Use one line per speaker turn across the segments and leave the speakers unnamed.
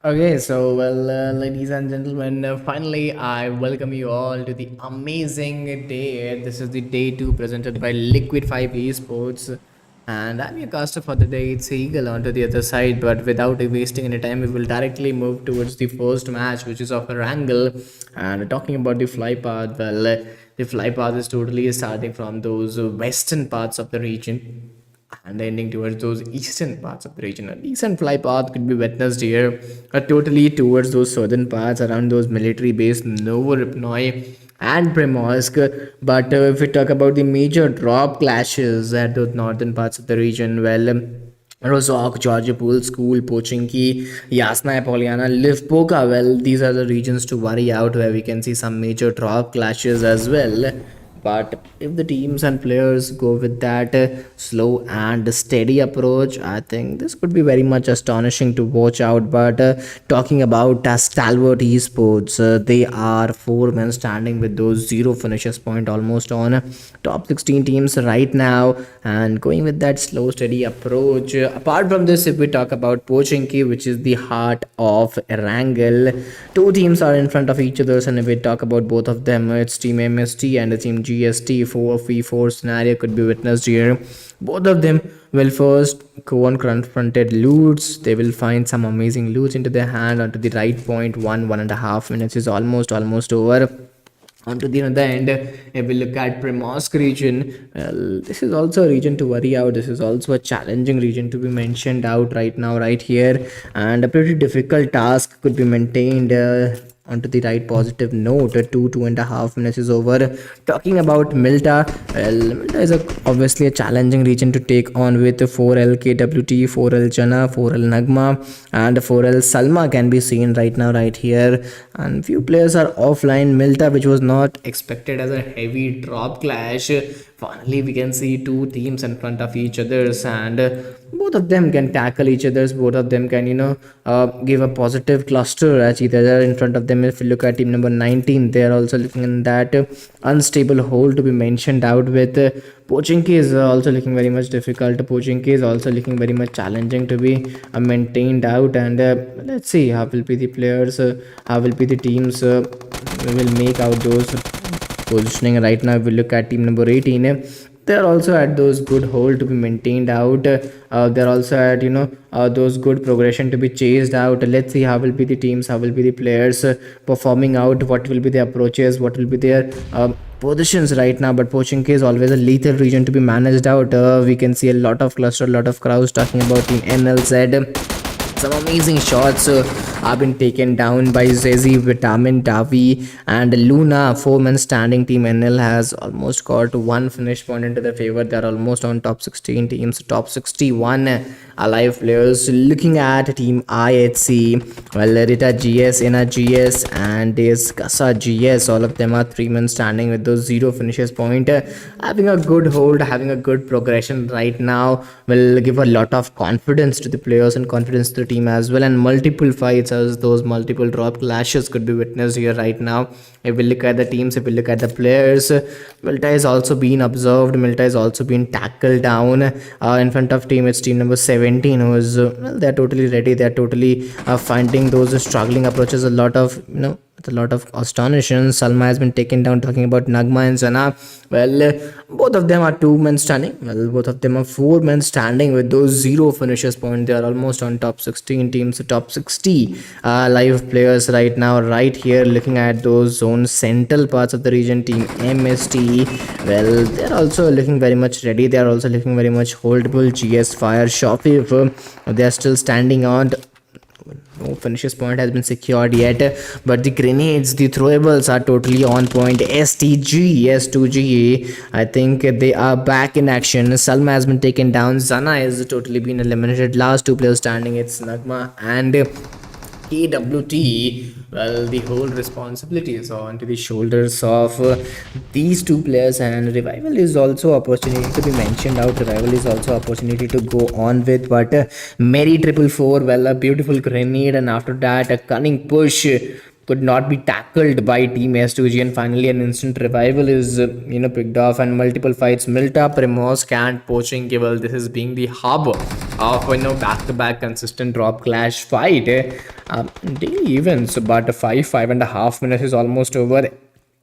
Okay, so ladies and gentlemen, finally I welcome you all to the amazing day. This is the day two presented by Liquid 5 eSports, and I'm your caster for the day. It's Eagle onto the other side, but without wasting any time, we will directly move towards the first match, which is of a wrangle. And talking about the fly path, the fly path is totally starting from those western parts of the region and ending towards those eastern parts of the region. A decent fly path could be witnessed here, totally towards those southern parts around those military base Novoripnoi and Primorsk. But if we talk about the major drop clashes at those northern parts of the region, Rozhok, Georgia Pool, School, Pochinki, Yasna, Poliana, Livpoka, these are the regions to worry out where we can see some major drop clashes as well. But if the teams and players go with that slow and steady approach, I think this could be very much astonishing to watch out. But talking about STALWART eSports, they are four men standing with those zero finishes point almost on top 16 teams right now, and going with that slow steady approach. Apart from this, if we talk about Pochinki, which is the heart of Erangel, two teams are in front of each other, and if we talk about both of them, it's Team MST and the Team GST. 4v4 scenario could be witnessed here. Both of them will first go on confronted loots. They will find some amazing loots into their hand onto the right point. 1.5 minutes is almost over. Onto the other end, if we look at Primorsk region, this is also a region to worry out. This is also a challenging region to be mentioned out right now, right here, and a pretty difficult task could be maintained onto the right positive note. 2.5 minutes is over. Talking about Milta, Milta is obviously a challenging region to take on with 4L KWT, 4L Jana, 4L Nagma, and 4L Salma can be seen right now, right here. And few players are offline. Milta, which was not expected as a heavy drop clash, finally we can see two teams in front of each others, and both of them can tackle each others. Both of them can give a positive cluster at each other in front of them. If you look at team number 19, they are also looking in that unstable hole to be mentioned out with. Pochinki is also looking very much difficult. Pochinki is also looking very much challenging to be maintained out, and let's see how will be the players, how will be the teams we will make out those positioning. Right now, if we look at team number 18, they're also at those good hold to be maintained out. They're also at those good progression to be chased out. Let's see how will be the teams, how will be the players performing out, what will be their approaches, what will be their positions right now. But Pochinki is always a lethal region to be managed out. We can see a lot of cluster, a lot of crowds talking about team NLZ. Some amazing shots have been taken down by Zezi, Vitamin, Davi, and Luna. 4-man standing. Team NL has almost got one finish point into their favor. They are almost on top 16 teams, top 61 alive players. Looking at team IHC, Rita GS, Ina GS, and there's Kasa GS. All of them are 3-man standing with those zero finishes point. Having a good hold, having a good progression right now will give a lot of confidence to the players and confidence to the team as well. And multiple fights, as those multiple drop clashes could be witnessed here right now. If we look at the teams, if we look at the players, Milta is also being observed. Milta is also being tackled down in front of team. It's team number 17 who is they're totally ready. They're totally finding those struggling approaches a lot of with a lot of astonishing. Salma has been taken down. Talking about Nagma and Zana, both of them are 2-men standing. Both of them are 4-men standing with those zero finishes point. They are almost on top 16 teams, top 60 live players right now, right here. Looking at those zones, central parts of the region, team MST, they're also looking very much ready. They are also looking very much holdable. GS Fire, Shopif, they are still standing on. No finishes point has been secured yet, but the grenades, the throwables are totally on point. STG, S2G, I think they are back in action. Salma has been taken down. Zana has totally been eliminated. Last two players standing, it's Nagma and KWT, well, the whole responsibility is on to the shoulders of these two players, and Revival is also opportunity to be mentioned out. Revival is also opportunity to go on with, but Mary 444, well, a beautiful grenade, and after that, a cunning push could not be tackled by Team S2G, and finally an instant revival is picked off, and multiple fights. Milta, Primos, Kant, Poaching, well, this is being the hub of back-to-back consistent drop clash fight. Daily events, but 5.5 minutes is almost over.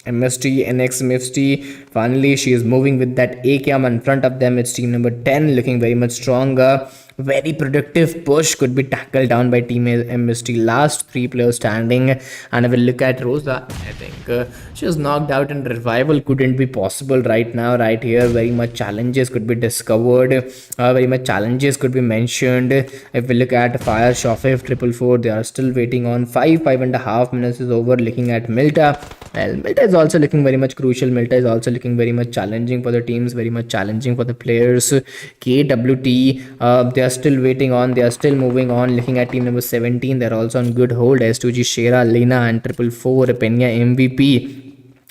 MST, NX, MFT. Finally, she is moving with that A cam in front of them. It's team number 10 looking very much stronger. Very productive push could be tackled down by team MST. Last three players standing. And I will look at Rosa. I think she was knocked out, and revival couldn't be possible right now, right here. Very much challenges could be discovered. Very much challenges could be mentioned. If we look at Fire, Shofif, 444, they are still waiting on 5.5 minutes is over. Looking at Milta. Well, Milta is also looking very much crucial. Milta is also looking very much challenging for the teams, very much challenging for the players. KWT, they are still waiting on, they are still moving on. Looking at team number 17, they're also on good hold. S2G, Shera, Lena, and 444, Penya, MVP.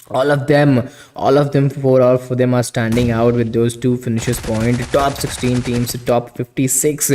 All of them, four of them are standing out with those two finishes point. Top 16 teams, top 56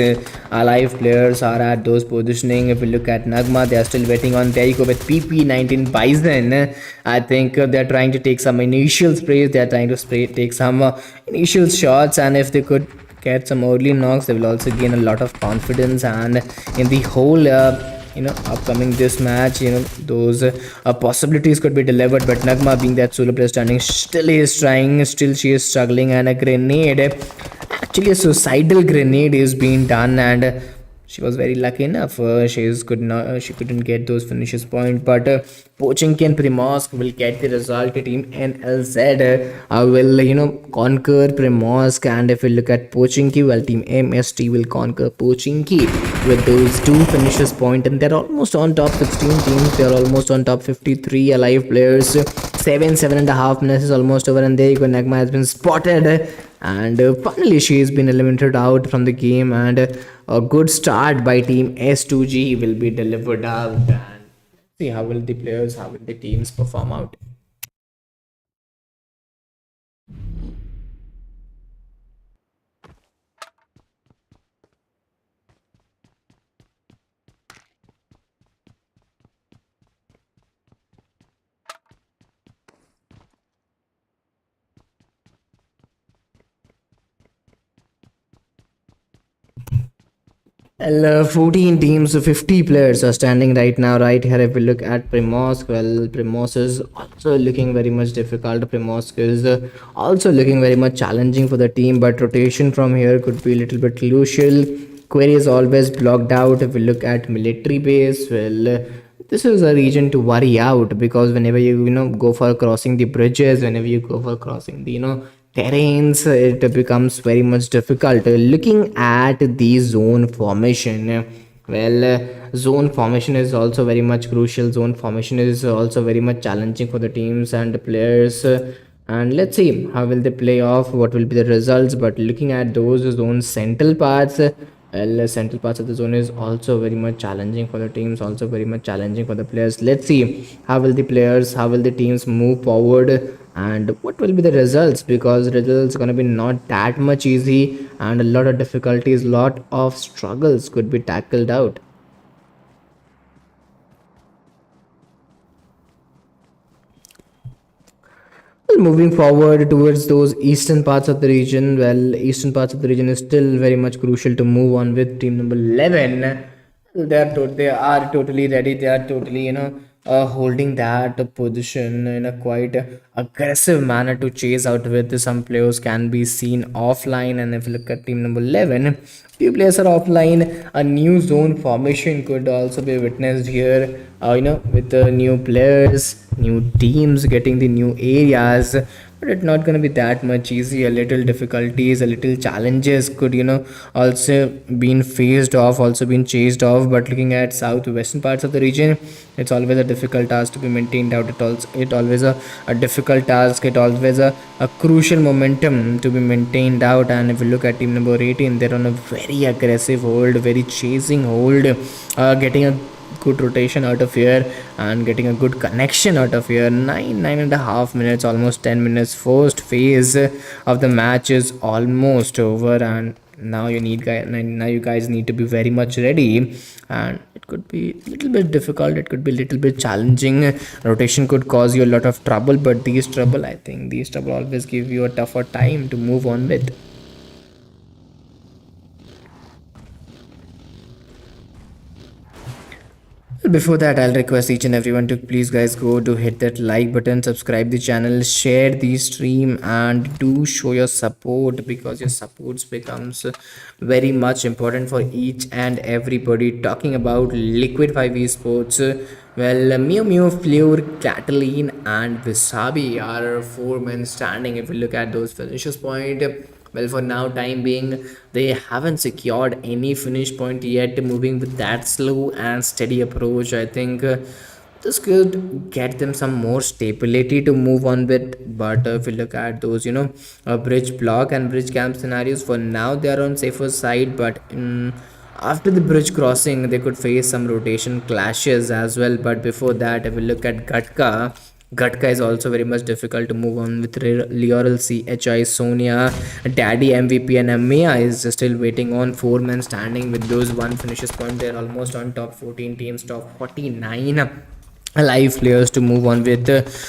alive players are at those positioning. If we look at Nagma, they are still waiting on. There you go with PP19 Bison. I think they are trying to take some initial sprays, they are trying to take some initial shots, and if they could get some early knocks, they will also gain a lot of confidence. And in the whole upcoming this match, those possibilities could be delivered, but Nagma, being that solo player standing, still is trying, still she is struggling, and a grenade, actually a suicidal grenade, is being done, and she was very lucky enough. She couldn't get those finishes point, but Pochinki and Primorsk will get the result. Team NLZ will conquer Primorsk, and if we look at Pochinki, well, Team MST will conquer Pochinki with those two finishes point, and they're almost on top 16 teams. They're almost on top 53 alive players. 7.5 minutes is almost over, and there you go. Nagma has been spotted, and finally she has been eliminated out from the game, and a good start by team S2G will be delivered out, and see how will the players, how will the teams perform out. Well, 14 teams, so 50 players are standing right now, right here. If we look at Primorsk, well, Primorsk is also looking very much difficult. Primorsk is also looking very much challenging for the team, but rotation from here could be a little bit crucial. Query is always blocked out. If we look at military base, well, this is a region to worry out, because whenever you go for crossing the bridges, whenever you go for crossing the terrains, it becomes very much difficult. Looking at the zone formation, well, zone formation is also very much crucial. Zone formation is also very much challenging for the teams and the players, and let's see how will they play off, what will be the results. But looking at those zone central parts, well, central parts of the zone is also very much challenging for the teams, also very much challenging for the players. Let's see how will the players, how will the teams move forward, and what will be the results, because results going to be not that much easy, and a lot of difficulties, lot of struggles could be tackled out. Well, moving forward towards those eastern parts of the region, well, eastern parts of the region is still very much crucial to move on with. Team number 11, they are totally ready, they are totally holding that position in a quite aggressive manner to chase out with. Some players can be seen offline, and if you look at team number 11, few players are offline. A new zone formation could also be witnessed here, with the new players, new teams getting the new areas, but it's not going to be that much easy. A little difficulties, a little challenges could also been faced off, also been chased off. But looking at southwestern parts of the region, it's always a difficult task to be maintained out. It always a difficult task, it always a crucial momentum to be maintained out. And if you look at team number 18, they're on a very aggressive hold, very chasing hold, getting a good rotation out of here and getting a good connection out of here. 9.5 minutes, almost 10 minutes. First phase of the match is almost over, and now you guys need to be very much ready, and it could be a little bit difficult, it could be a little bit challenging. Rotation could cause you a lot of trouble, but these trouble always give you a tougher time to move on with. Before that, I'll request each and everyone to please guys go to hit that like button, subscribe the channel, share the stream, and do show your support, because your supports becomes very much important for each and everybody. Talking about Liquid 5 esports, well, Mew Mew, Fleur, Cataline, and Wasabi are four men standing. If we look at those finishes point, well, for now time being, they haven't secured any finish point yet, moving with that slow and steady approach. I think this could get them some more stability to move on with. But if you look at those, bridge block and bridge camp scenarios, for now they are on safer side. But after the bridge crossing, they could face some rotation clashes as well. But before that, if we look at Gatka is also very much difficult to move on with. Leoral CHI, Sonia, Daddy MVP, and Amia is still waiting on. Four men standing with those one finishes point. They're almost on top 14 teams, top 49 live players to move on with.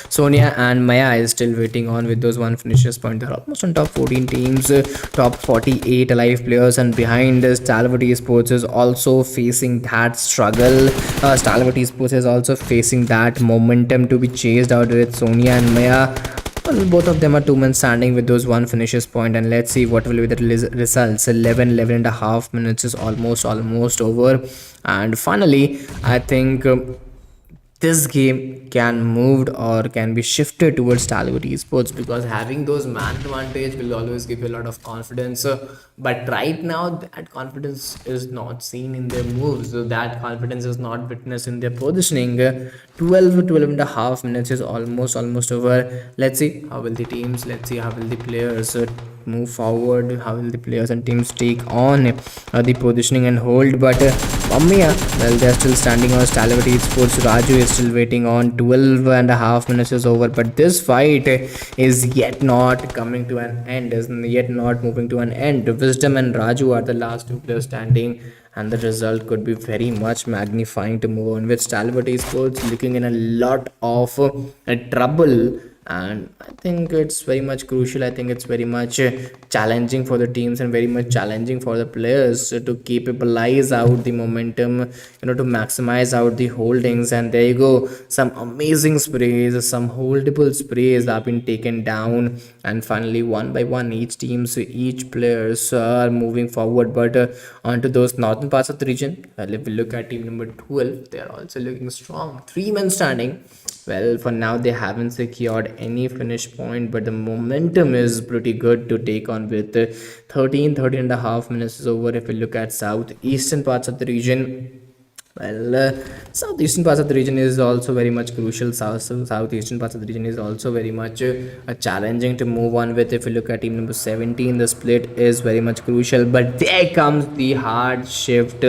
Sonia and Maya is still waiting on with those one finishes point. They're almost on top 14 teams, top 48 alive players, and behind STALWART eSports is also facing that struggle. STALWART eSports is also facing that momentum to be chased out with Sonia and Maya. Well, both of them are two men standing with those one finishes point, and let's see what will be the results. 11 and a half minutes is almost over, and finally I think this game can moved or can be shifted towards STALWART esports, because having those man advantage will always give you a lot of confidence. But right now that confidence is not seen in their moves, so that confidence is not witnessed in their positioning. 12 and a half minutes is almost over. Let's see how will the teams, let's see how will the players move forward, how will the players and teams take on the positioning and hold. But Mumia, well, they're still standing on STALWART esports. Raju is still waiting on. 12 and a half minutes is over, but this fight is yet not coming to an end, is yet not moving to an end. Wisdom and Raju are the last two players standing, and the result could be very much magnifying to move on with. STALWART esports looking in a lot of trouble, and I think it's very much crucial. I think it's very much challenging for the teams and very much challenging for the players to capitalize out the momentum, to maximize out the holdings. And there you go, some amazing sprays, some holdable sprays have been taken down, and finally one by one each teams, each players are moving forward. But onto those northern parts of the region, well, if we look at team number 12, they are also looking strong, three men standing. Well, for now they haven't secured any finish point, but the momentum is pretty good to take on with. 13 and a half minutes is over. If we look at southeastern parts of the region, well, southeastern parts of the region is also very much crucial. Southeastern parts of the region is also very much challenging to move on with. If you look at team number 17, the split is very much crucial, but there comes the hard shift.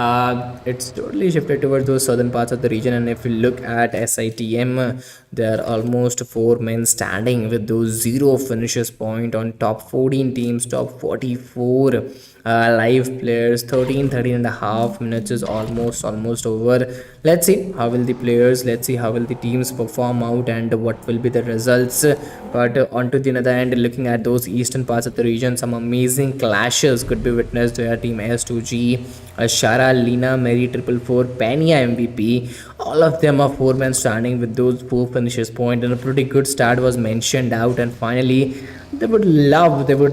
It's totally shifted towards those southern parts of the region. And if you look at SITM, there are almost four men standing with those zero finishes point on top 14 teams, top 44 live players. 13 and a half minutes is almost over. Let's see how will the players, let's see how will the teams perform out, and what will be the results. But onto the other end, looking at those eastern parts of the region, some amazing clashes could be witnessed where team S2G, Shara, Lina, Mary, 444, Pania MVP, all of them are four men standing with those four finishes point, and a pretty good start was mentioned out. And finally they would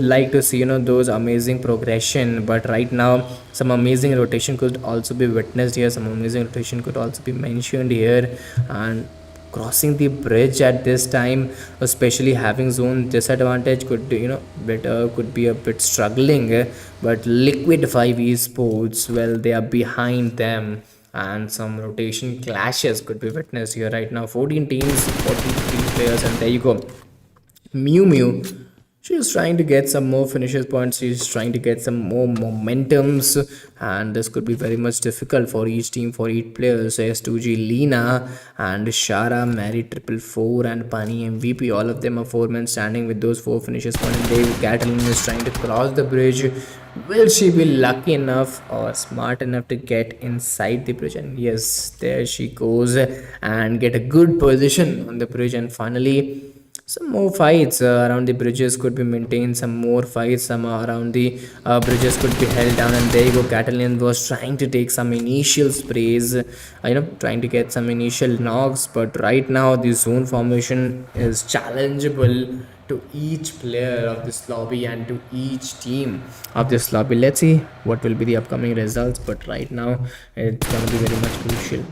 like to see those amazing progression. But right now some amazing rotation could also be witnessed here, some amazing rotation could also be mentioned here. And crossing the bridge at this time, especially having zone disadvantage, could could be a bit struggling. But Liquid 5 esports, well, they are behind them, and some rotation clashes could be witnessed here. Right now 14 teams, 43 players, and there you go, Mew Mew she's trying to get some more finishes points. She's trying to get some more momentums, and this could be very much difficult for each team, for each player. So S2G Lena and Shara, Mary 444 and Pani MVP, all of them are four men standing with those four finishes points. And Dave Catalan is trying to cross the bridge. Will she be lucky enough or smart enough to get inside the bridge? And yes, there she goes and get a good position on the bridge. And finally, some more fights around the bridges could be maintained. Some more fights, some around the bridges could be held down. And there you go, Catalan was trying to take some initial sprays, trying to get some initial knocks. But right now the zone formation is challengeable to each player of this lobby and to each team of this lobby. Let's see what will be the upcoming results, but right now it's going to be very much crucial.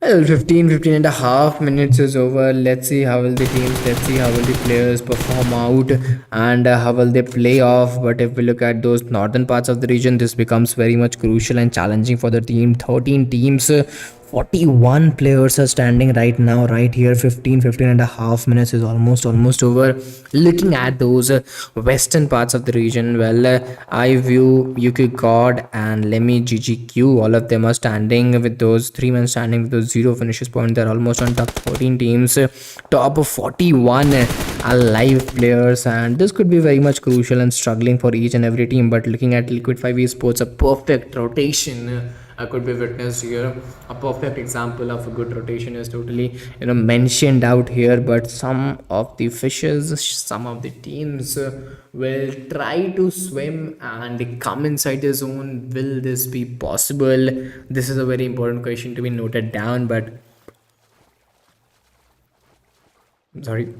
Well, 15 and a half minutes is over. Let's see how will the teams, let's see how will the players perform out, and how will they play off. But if we look at those northern parts of the region, this becomes very much crucial and challenging for the team. 13 teams, 41 players are standing right now, right here. 15 and a half minutes is almost over. Looking at those western parts of the region, well, I view Yuki God and Lemmy GGQ, all of them are standing with those three men standing with those zero finishes point. They're almost on top 14 teams. Top of 41 are live players, and this could be very much crucial and struggling for each and every team. But looking at Liquid 5 eSports, a perfect rotation could be witnessed here. A perfect example of a good rotation is totally mentioned out here. But some of the fishes, some of the teams will try to swim and come inside the zone. Will this be possible? This is a very important question to be noted down. But sorry,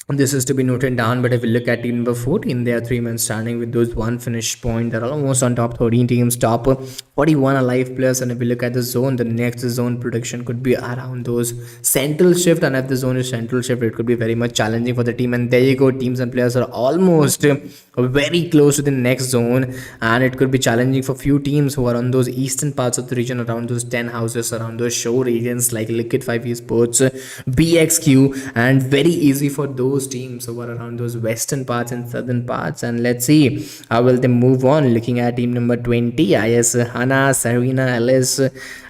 this is to be noted down. But if we look at team number 14, they are three men standing with those one finish point. They're almost on top 13 teams, top 41 alive players. And if we look at the zone, the next zone prediction could be around those central shift. And if the zone is central shift, it could be very much challenging for the team. And there you go, teams and players are almost very close to the next zone, and it could be challenging for few teams who are on those eastern parts of the region, around those 10 houses, around those show regions like Liquid 5 eSports, BXQ, and very easy for those teams who are around those western parts and southern parts. And let's see how will they move on. Looking at team number 20, IS Hannah, Serena, Alice,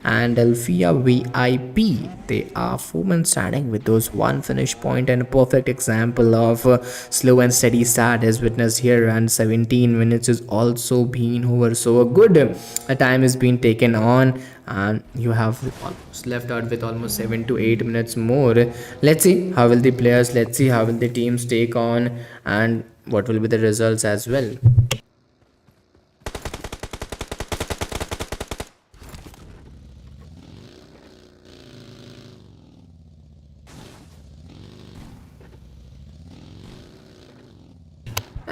and Alfia VIP, they are four men standing with those one finish point, and a perfect example of slow and steady start is witnessed here. And 17 minutes is also been over, so a good time is being taken on, and you have almost left out with almost 7 to 8 minutes more. Let's see how will the players, let's see how will the teams take on, and what will be the results as well.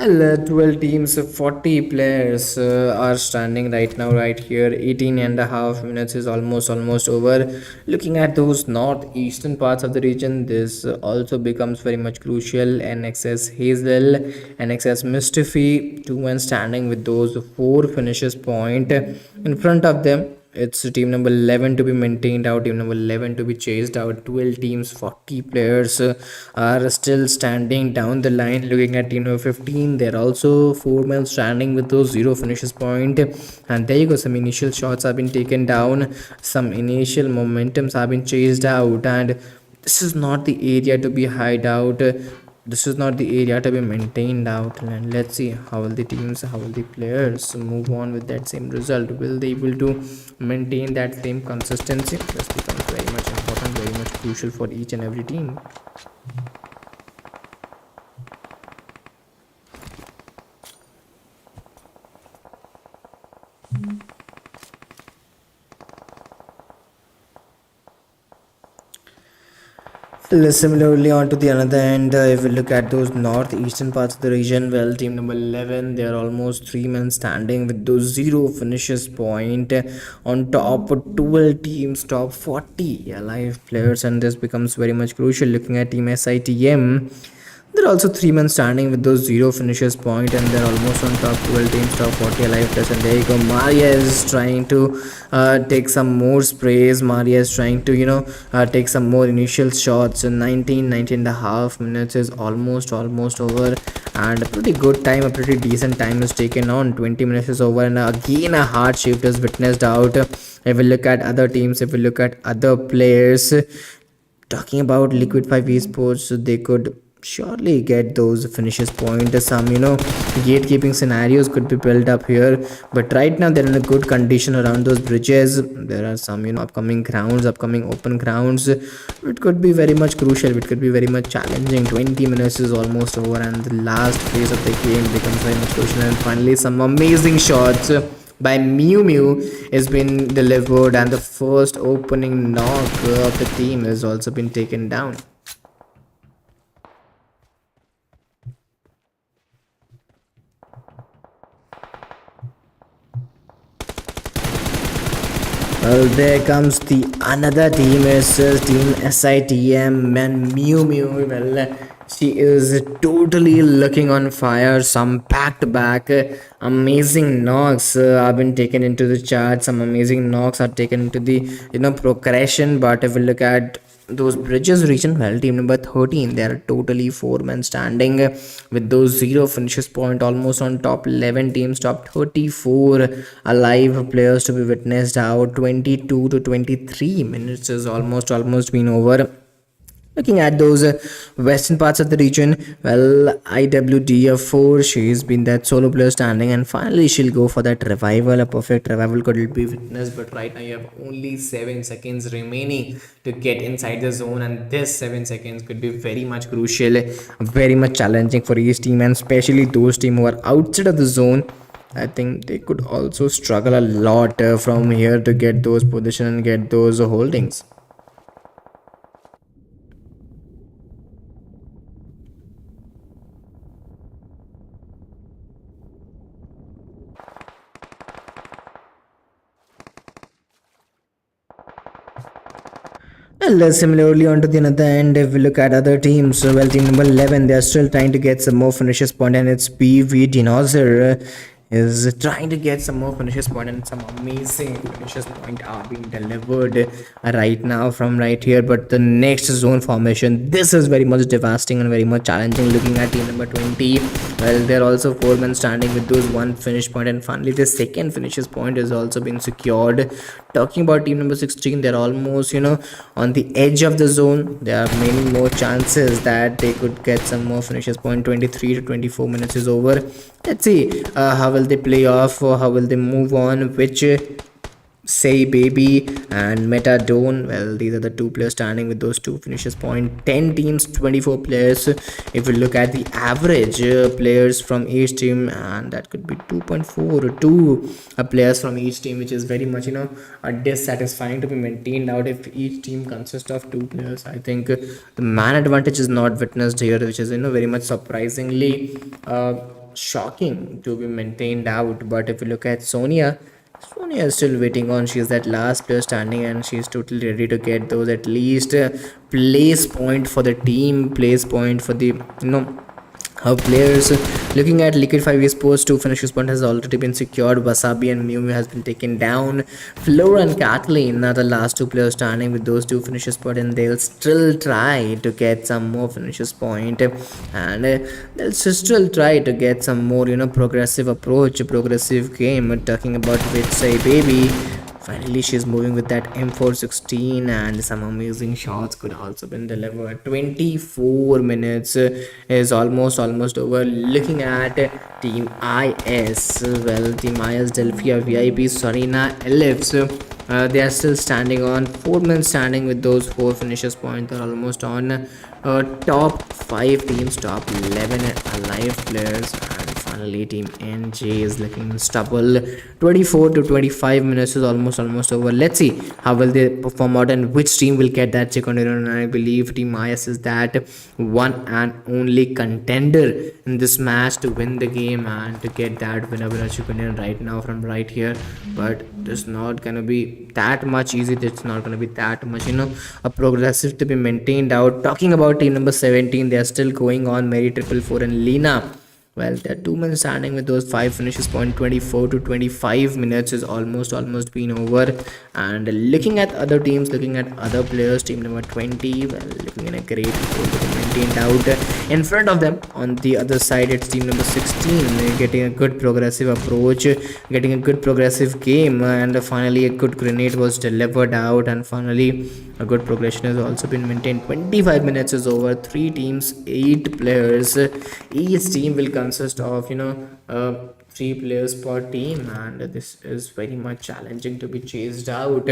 Well, 12 teams, 40 players are standing right now, right here. 18 and a half minutes is almost over. Looking at those northeastern parts of the region, this also becomes very much crucial. NXS Hazel, NXS Mystify, two men standing with those four finishes point in front of them. It's team number 11 to be maintained out, team number 11 to be chased out. 12 teams, 40 players are still standing down the line. Looking at team number 15, they're also four men standing with those zero finishes point. And there you go, some initial shots have been taken down, some initial momentums have been chased out, and this is not the area to be hide out. This is not the area to be maintained out. And let's see how will the teams, how will the players move on with that same result. Will they able to maintain that same consistency? This becomes very much important, very much crucial for each and every team. Similarly, on to the another end, if we look at those northeastern parts of the region, well, team number 11, they are almost three men standing with those zero finishes point. On top 12 teams, top 40 alive players, and this becomes very much crucial. Looking at team SITM, They're also 3 men standing with those 0 finishes point, and they're almost on top 12 teams, top 40 alive plus. And there you go. Maria is trying to take some more sprays. Maria is trying to, take some more initial shots. And 19 and a half minutes is almost over. And a pretty good time, a pretty decent time is taken on. 20 minutes is over, and again a hard shift is witnessed out. If we look at other teams, if we look at other players, talking about Liquid 5 esports, they could surely get those finishes point. Some gatekeeping scenarios could be built up here, but right now they're in a good condition around those bridges. There are some upcoming grounds, upcoming open grounds. It could be very much crucial, it could be very much challenging. 20 minutes is almost over, and the last phase of the game becomes very much crucial. And finally some amazing shots by Mew Mew has been delivered, and the first opening knock of the team has also been taken down. Well, there comes the another team, is team SITM, and Mew Mew. Well, she is totally looking on fire. Some back-to-back amazing knocks have been taken into the chart. Some amazing knocks are taken into the progression. But if we look at those bridges region, well, team number 13, they are totally 4 men standing with those 0 finishes point, almost on top 11 teams, top 34 alive players to be witnessed out. 22 to 23 minutes is almost been over. Looking at those western parts of the region, well, IWDF4, she's been that solo player standing, and finally she'll go for that revival. A perfect revival could be witnessed, but right now you have only 7 seconds remaining to get inside the zone, and this 7 seconds could be very much crucial, very much challenging for each team, and especially those teams who are outside of the zone. I think they could also struggle a lot from here to get those positions and get those holdings. Well, similarly, on to the other end, if we look at other teams, well, team number 11, they are still trying to get some more finishes point, and it's PV Dinosaur is trying to get some more finishes point, and some amazing finishes point are being delivered right now from right here. But the next zone formation, this is very much devastating and very much challenging. Looking at team number 20, well, they're also 4 men standing with those 1 finish point, and finally the second finishes point has also been secured. Talking about team number 16, they're almost on the edge of the zone. There are many more chances that they could get some more finishes point. 23 to 24 minutes is over. Let's see how will they play off, or how will they move on, which Say Baby and Metadone. Well, these are the 2 players standing with those 2 finishes point. 10 teams, 24 players. If we look at the average players from each team, and that could be 2.4 or 2 players from each team, which is very much dissatisfying to be maintained out if each team consists of 2 players. I think the man advantage is not witnessed here, which is very much surprisingly shocking to be maintained out. But if you look at Sonia is still waiting on. She's that last player standing, and she's totally ready to get those at least place point for the team, place point for the her players. Looking at Liquid 5 esports, 2 finishes point has already been secured. Wasabi and Mew Mew has been taken down. Flora and Kathleen are the last 2 players standing with those 2 finishes point, and they'll still try to get some more finishes point, and they'll still try to get some more progressive approach, progressive game. Talking about which Say Baby, finally she's moving with that M416, and some amazing shots could also been delivered. 24 minutes is almost over. Looking at team IS, well, team IS, Delphia, VIP, Serena, Ellipse, they are still standing on 4 men standing with those 4 finishes point. They're almost on top 5 teams, top 11 alive players, and finally team NJ is looking unstoppable. 24 to 25 minutes is almost over. Let's see how will they perform out and which team will get that chicken dinner. And I believe team IS is that one and only contender in this match to win the game and to get that winner chicken dinner right now from right here. But it's not gonna be that much easy. It's not gonna be that much, a progressive to be maintained out. Talking about team number 17, they are still going on. Mary 444 and Lena, well, they're 2 men standing with those 5 finishes point. 24 to 25 minutes is almost been over. And looking at other teams, looking at other players, team number 20, well, looking in a great maintained out. In front of them on the other side, it's team number 16 getting a good progressive approach, getting a good progressive game, and finally a good grenade was delivered out, and finally a good progression has also been maintained. 25 minutes is over. 3 teams, 8 players. Each team will consist of 3 players per team, and this is very much challenging to be chased out.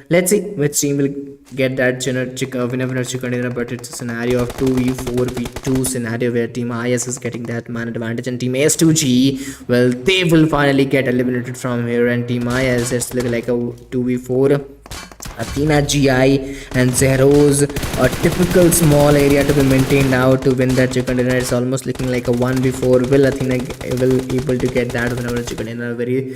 Let's see which team will get that winner chicken dinner. But it's a scenario of 2v4v2 scenario where team IS is getting that man advantage, and team S2G, well, they will finally get eliminated from here. And team IS is looking like a 2v4. Athena, GI and Zeros, a typical small area to be maintained out to win that chicken dinner. It's almost looking like a 1v4. Will Athena able to get that winner chicken dinner? Very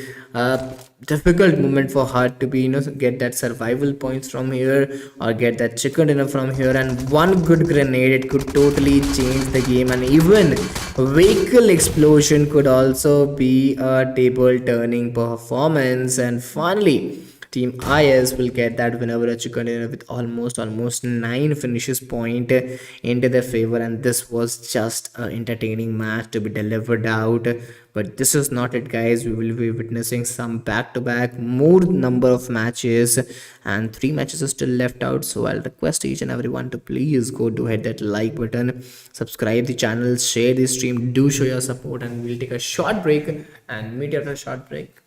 difficult moment for her to be get that survival points from here or get that chicken dinner from here. And one good grenade, it could totally change the game, and even vehicle explosion could also be a table turning performance. And finally team IS will get that winner chicken dinner with almost 9 finishes point into their favor. And this was just an entertaining match to be delivered out. But this is not it, guys. We will be witnessing some back-to-back more number of matches, and 3 matches are still left out. So I'll request each and everyone to please go to hit that like button, subscribe the channel, share the stream, do show your support, and we'll take a short break and meet you after a short break.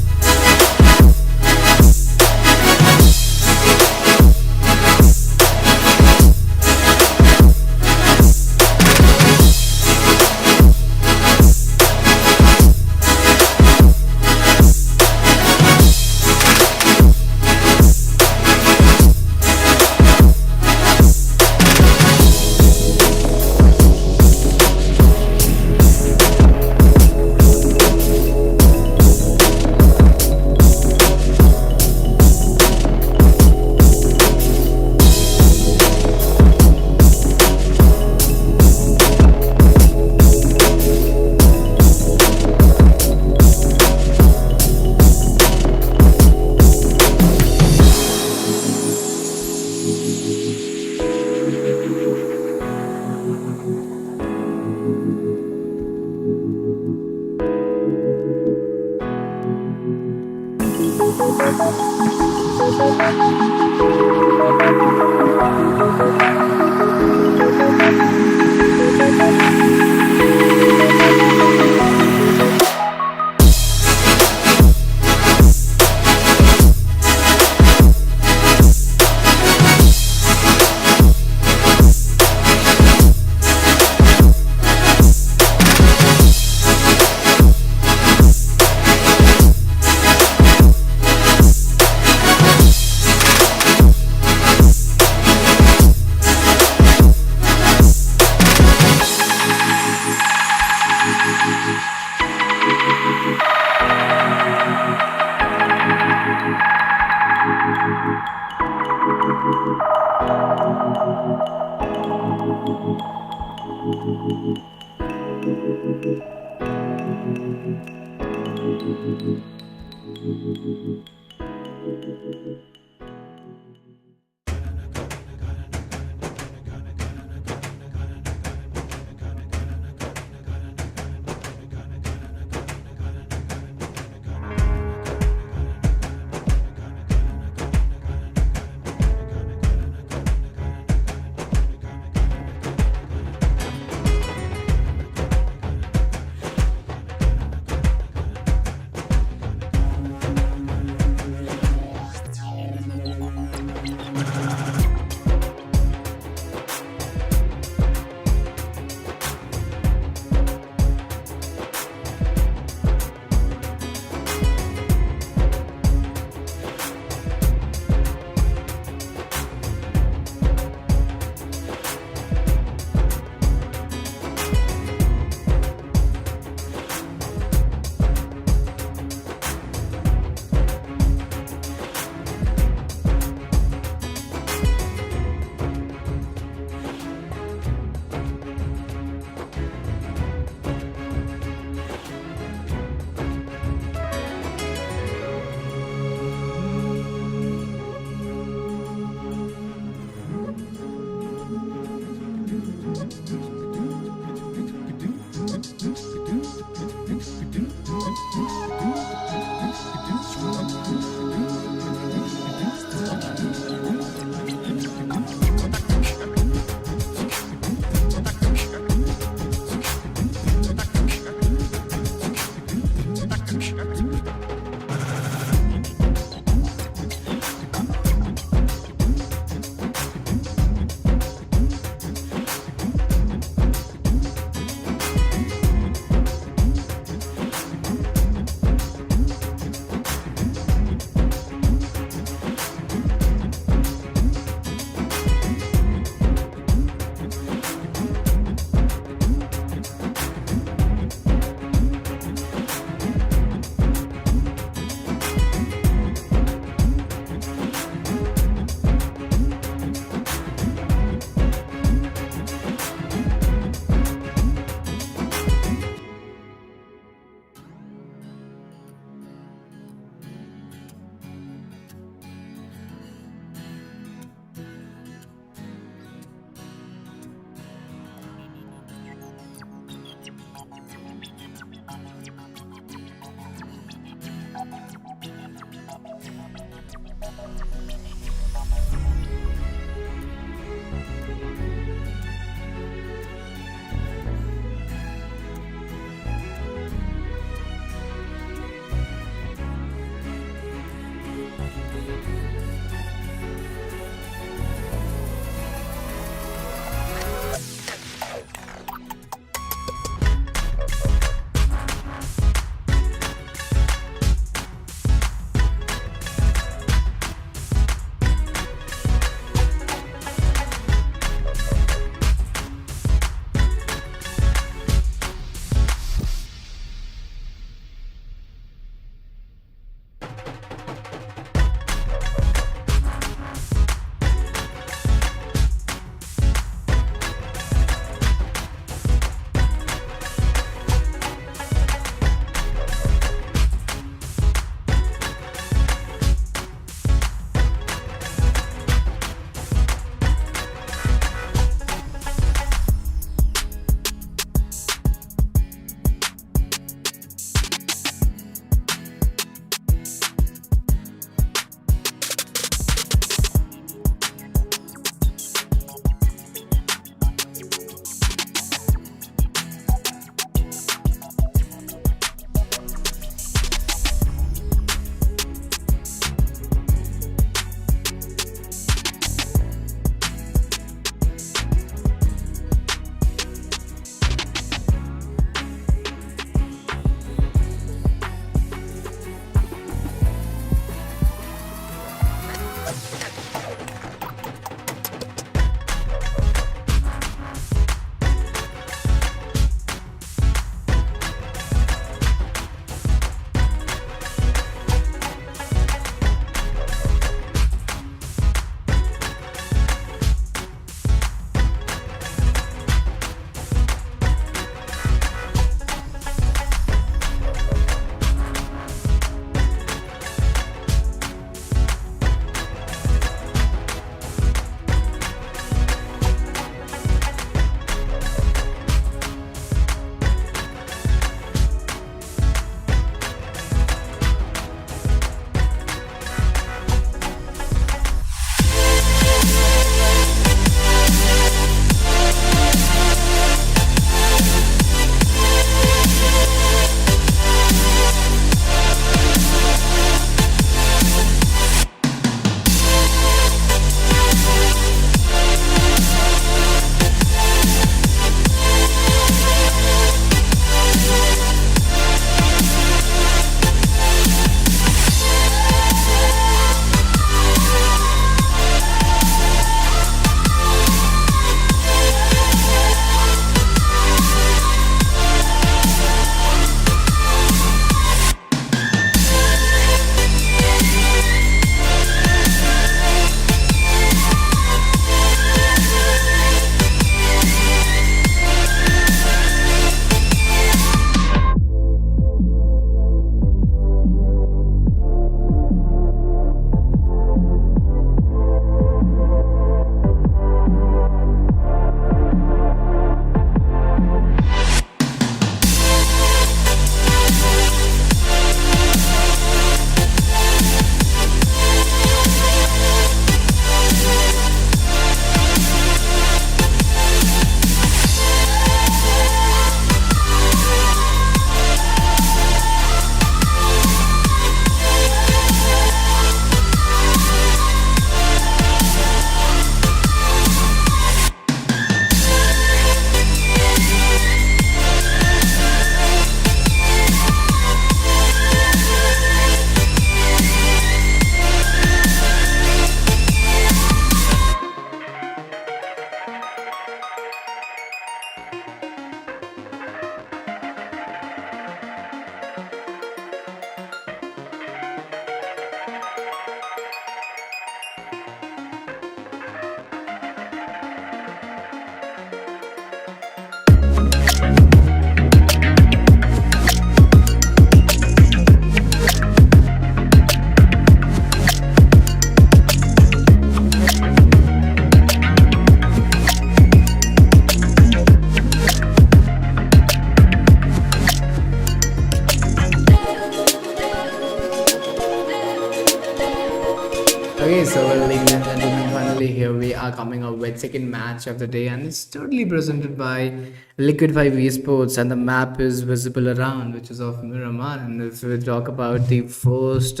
the second match of the day, and it's totally presented by Liquid 5 eSports, and the map is visible around, which is of Miramar. And if we talk about the first,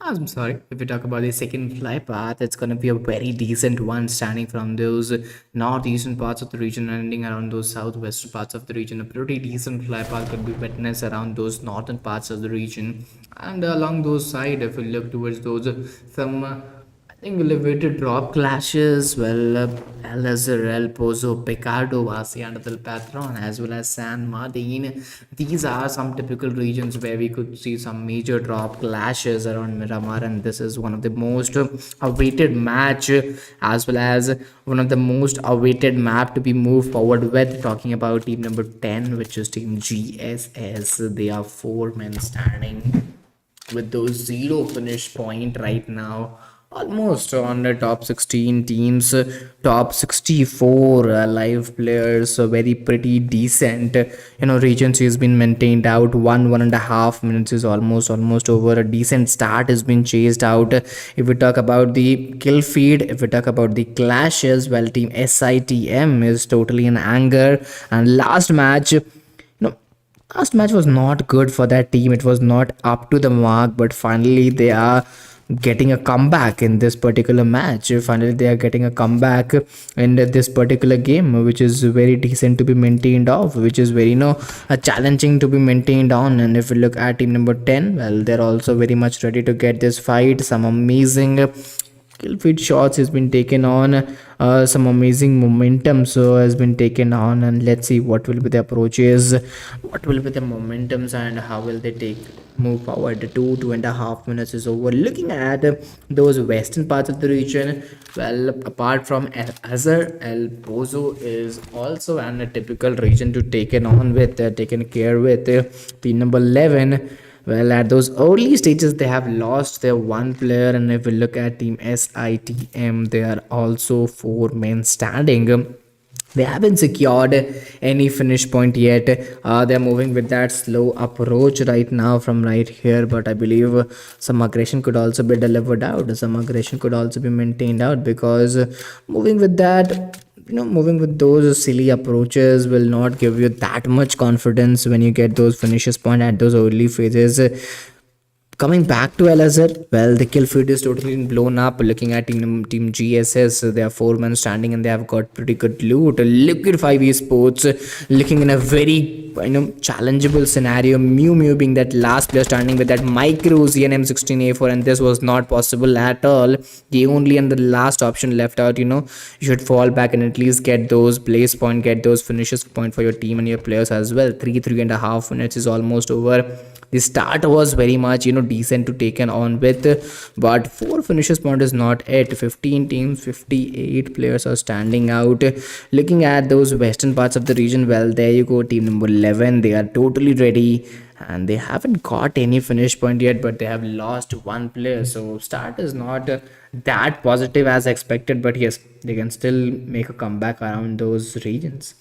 I'm sorry, if we talk about the second fly path, it's gonna be a very decent one, standing from those northeastern parts of the region and ending around those southwestern parts of the region. A pretty decent fly path could be witnessed around those northern parts of the region, and along those side, if we look towards those some I think elevated drop clashes, well, El Azhar, El Pozo, Picardo, Hacienda del Patron, as well as San Martin. These are some typical regions where we could see some major drop clashes around Miramar, and this is one of the most awaited match, as well as one of the most awaited map to be moved forward with. Talking about team number 10, which is team GSS. They are 4 men standing with those 0 finish point right now, almost on the top 16 teams, top 64 live players. So very pretty decent, regency has been maintained out. 1.5 minutes is almost over. A decent start has been chased out. If we talk about the kill feed, if we talk about the clashes, well, team SITM is totally in anger. And last match was not good for that team. It was not up to the mark, but finally they are getting a comeback in this particular match. Finally they are getting a comeback in this particular game, which is very decent to be maintained off, which is very challenging to be maintained on. And if we look at team number 10, well, they're also very much ready to get this fight. Some amazing kill feed shots has been taken on, some amazing momentum so has been taken on, and let's see what will be the approaches, what will be the momentums, and how will they move forward. 2.5 minutes is over. Looking at those western parts of the region, well, apart from El Azhar, El Pozo is also a typical region to taken on with, taken care with. Team number 11, well, at those early stages they have lost their one player, and if we look at team SITM, they are also 4 men standing. They haven't secured any finish point yet. They're moving with that slow approach right now from right here, but I believe some aggression could also be delivered out. Some aggression could also be maintained out, because moving with that, moving with those silly approaches will not give you that much confidence when you get those finishes point at those early phases. Coming back to El Azhar, well, the kill feed is totally blown up. Looking at team GSS, they are 4 men standing and they have got pretty good loot. Liquid 5 eSports looking in a very challengeable scenario. Mew being that last player standing with that micro ZNM16A4, and this was not possible at all. The only and the last option left out, you should fall back and at least get those place point, get those finishes point for your team and your players as well. 3.5 minutes is almost over. The start was very much decent to taken on with, but 4 finishes point is not it. 15 teams, 58 players are standing out. Looking at those western parts of the region, well, there you go, team number 11, they are totally ready, and they haven't got any finish point yet, but they have lost one player. So start is not that positive as expected, but yes, they can still make a comeback around those regions.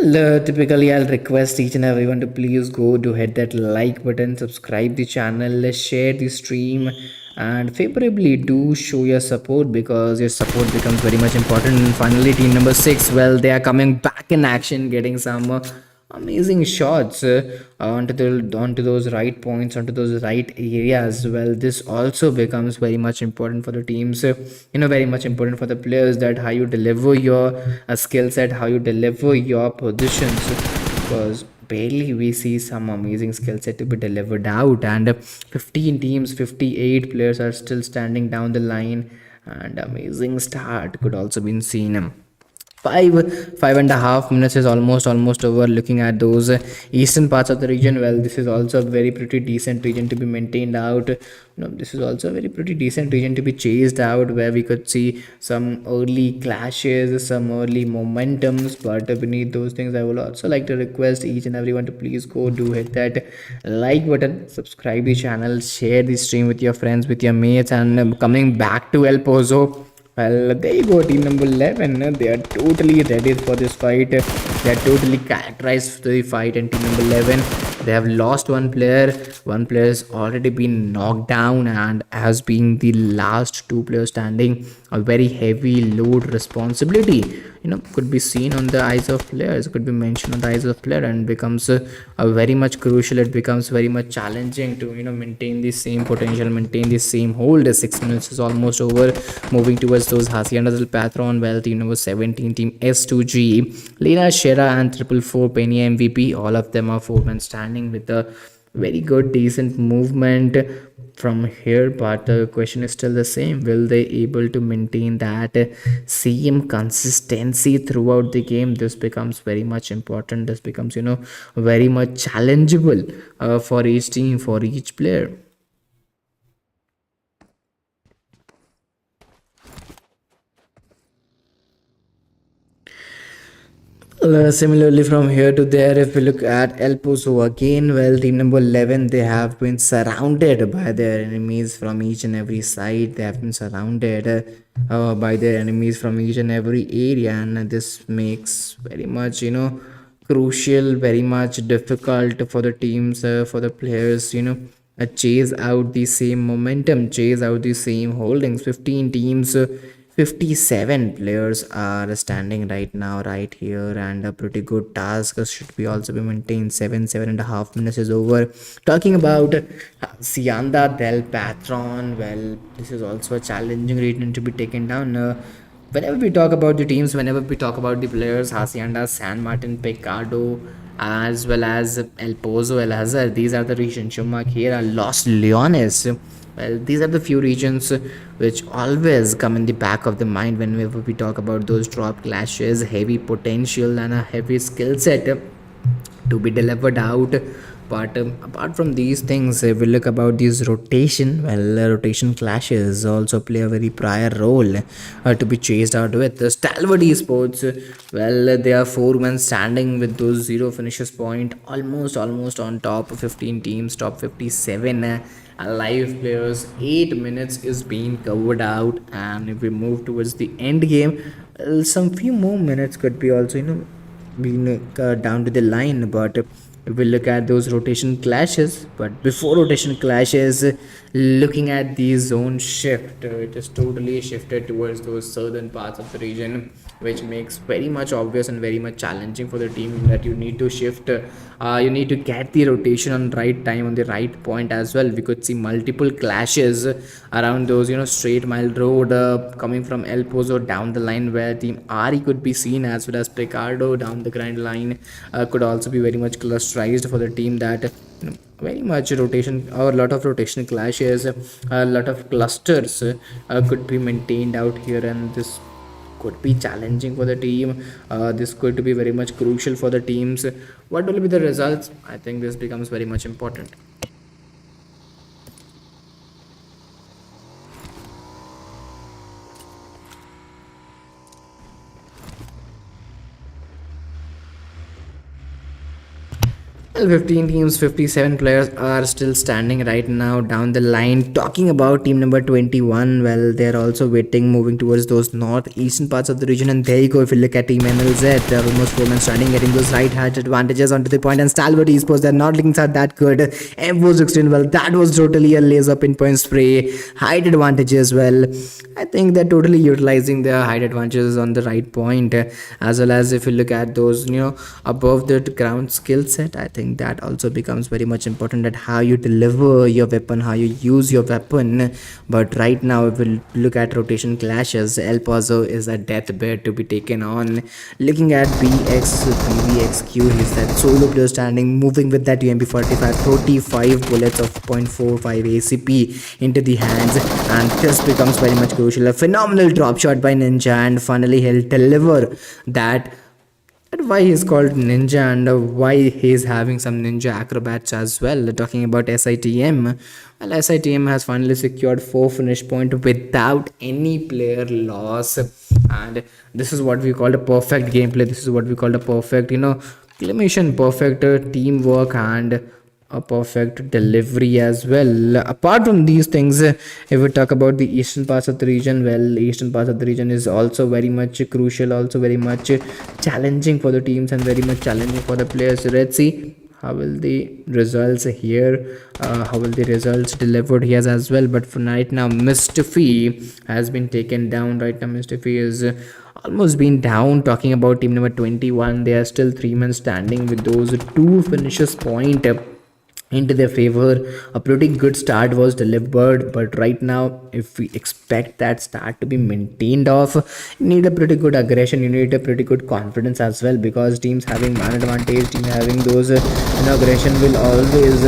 Well, typically I'll request each and everyone to please go to hit that like button, subscribe the channel, share the stream, and favorably do show your support, because your support becomes very much important. And finally team number 6, well, they are coming back in action, getting some amazing shots onto those right points, onto those right areas. Well, this also becomes very much important for the teams, very much important for the players, that how you deliver your skill set, how you deliver your positions, because barely we see some amazing skill set to be delivered out. And 15 teams, 58 players are still standing down the line, and amazing start could also be seen. 5.5 minutes is almost over. Looking at those eastern parts of the region, well, this is also a very pretty decent region to be maintained out. This is also a very pretty decent region to be chased out, where we could see some early clashes, some early momentums. But beneath those things, I would also like to request each and everyone to please go do hit that like button, subscribe the channel, share the stream with your friends, with your mates. And coming back to El Pozo, well, there you go, team number 11. They are totally ready for this fight. They are totally characterized to the fight, and team number 11, they have lost one player. One player has already been knocked down, and as being the last two players standing, a very heavy load responsibility, could be seen on the eyes of players, could be mentioned on the eyes of player, and becomes a very much crucial. It becomes very much challenging to maintain the same potential, maintain the same hold. 6 minutes is almost over. Moving towards those Haciendas Patron. Well, team number 17, team S2G, Lena, Shera, and 444 Penny MVP. All of them are four-man standing with a very good, decent movement from here, but the question is still the same. Will they able to maintain that same consistency throughout the game? This becomes very much important. This becomes very much challengeable for each team, for each player. Similarly, from here to there, if we look at El Pozo again, well, team number 11, they have been surrounded by their enemies from each and every side. They have been surrounded by their enemies from each and every area, and this makes very much, crucial, very much difficult for the teams, for the players, chase out the same momentum, chase out the same holdings. 15 teams. 57 players are standing right now, right here, and a pretty good task should be also be maintained. 7.5 minutes is over. Talking about Sianda del Patron, well, this is also a challenging region to be taken down. Whenever we talk about the teams, whenever we talk about the players, Hacienda, San Martin, Pecado, as well as El Pozo, El Hazar, these are the regions. Chumaquera, Los Leones. Well, these are the few regions which always come in the back of the mind whenever we talk about those drop clashes, heavy potential, and a heavy skill set to be delivered out. But apart from these things, if we look about these rotation, well, rotation clashes also play a very prior role to be chased out with. The STALWART eSports, well, they are four men standing with those zero finishes point, almost on top of 15 teams, top 57 alive players. 8 minutes is being covered out, and if we move towards the end game, well, some few more minutes could be also being down to the line. But if we look at those rotation clashes, but before rotation clashes, looking at the zone shift, it is totally shifted towards those southern parts of the region, which makes very much obvious and very much challenging for the team that you need to shift, you need to get the rotation on right time, on the right point as well. We could see multiple clashes around those straight mile road, coming from El Pozo down the line, where team Ari could be seen, as well as Picardo down the grind line could also be very much clusterized for the team. That very much rotation, or a lot of rotation clashes, a lot of clusters could be maintained out here, and this could be challenging for the team. This could be very much crucial for the teams. What will be the results? I think this becomes very much important. Well, 15 teams, 57 players are still standing right now down the line. Talking about team number 21, well, they're also waiting, moving towards those northeastern parts of the region. And there you go. If you look at team NLZ, they're almost four men standing, getting those right hand advantages onto the point. And STALWART eSports, they're not looking that good. M416, well, that was totally a laser pinpoint spray. Height advantages, well, I think they're totally utilizing their height advantages on the right point. As well as if you look at those, above the ground skill set, I think that also becomes very much important, that how you deliver your weapon, how you use your weapon. But right now, if we look at rotation clashes, El Pozo is a deathbed to be taken on. Looking at BXQ, he's that solo player standing, moving with that UMP45, 35 bullets of 0.45 ACP into the hands, and this becomes very much crucial. A phenomenal drop shot by Ninja, and finally he'll deliver that. And why he's called Ninja, and why he's having some ninja acrobats as well. Talking about SITM, well, SITM has finally secured 4 finish point without any player loss, and this is what we call a perfect gameplay. This is what we call a perfect, claymation, perfect teamwork, and a perfect delivery as well. Apart from these things, if we talk about the eastern parts of the region, well, eastern parts of the region is also very much crucial, also very much challenging for the teams and very much challenging for the players. Let's see how will the results here, how will the results delivered here as well. But for right now, Mr. Fee has been taken down. Right now, Mr. Fee is almost been down. Talking about team number 21, they are still 3 men standing with those 2 finishes point into their favor. A pretty good start was delivered, but right now if we expect that start to be maintained off, you need a pretty good aggression, you need a pretty good confidence as well, because teams having man advantage, team having those aggression will always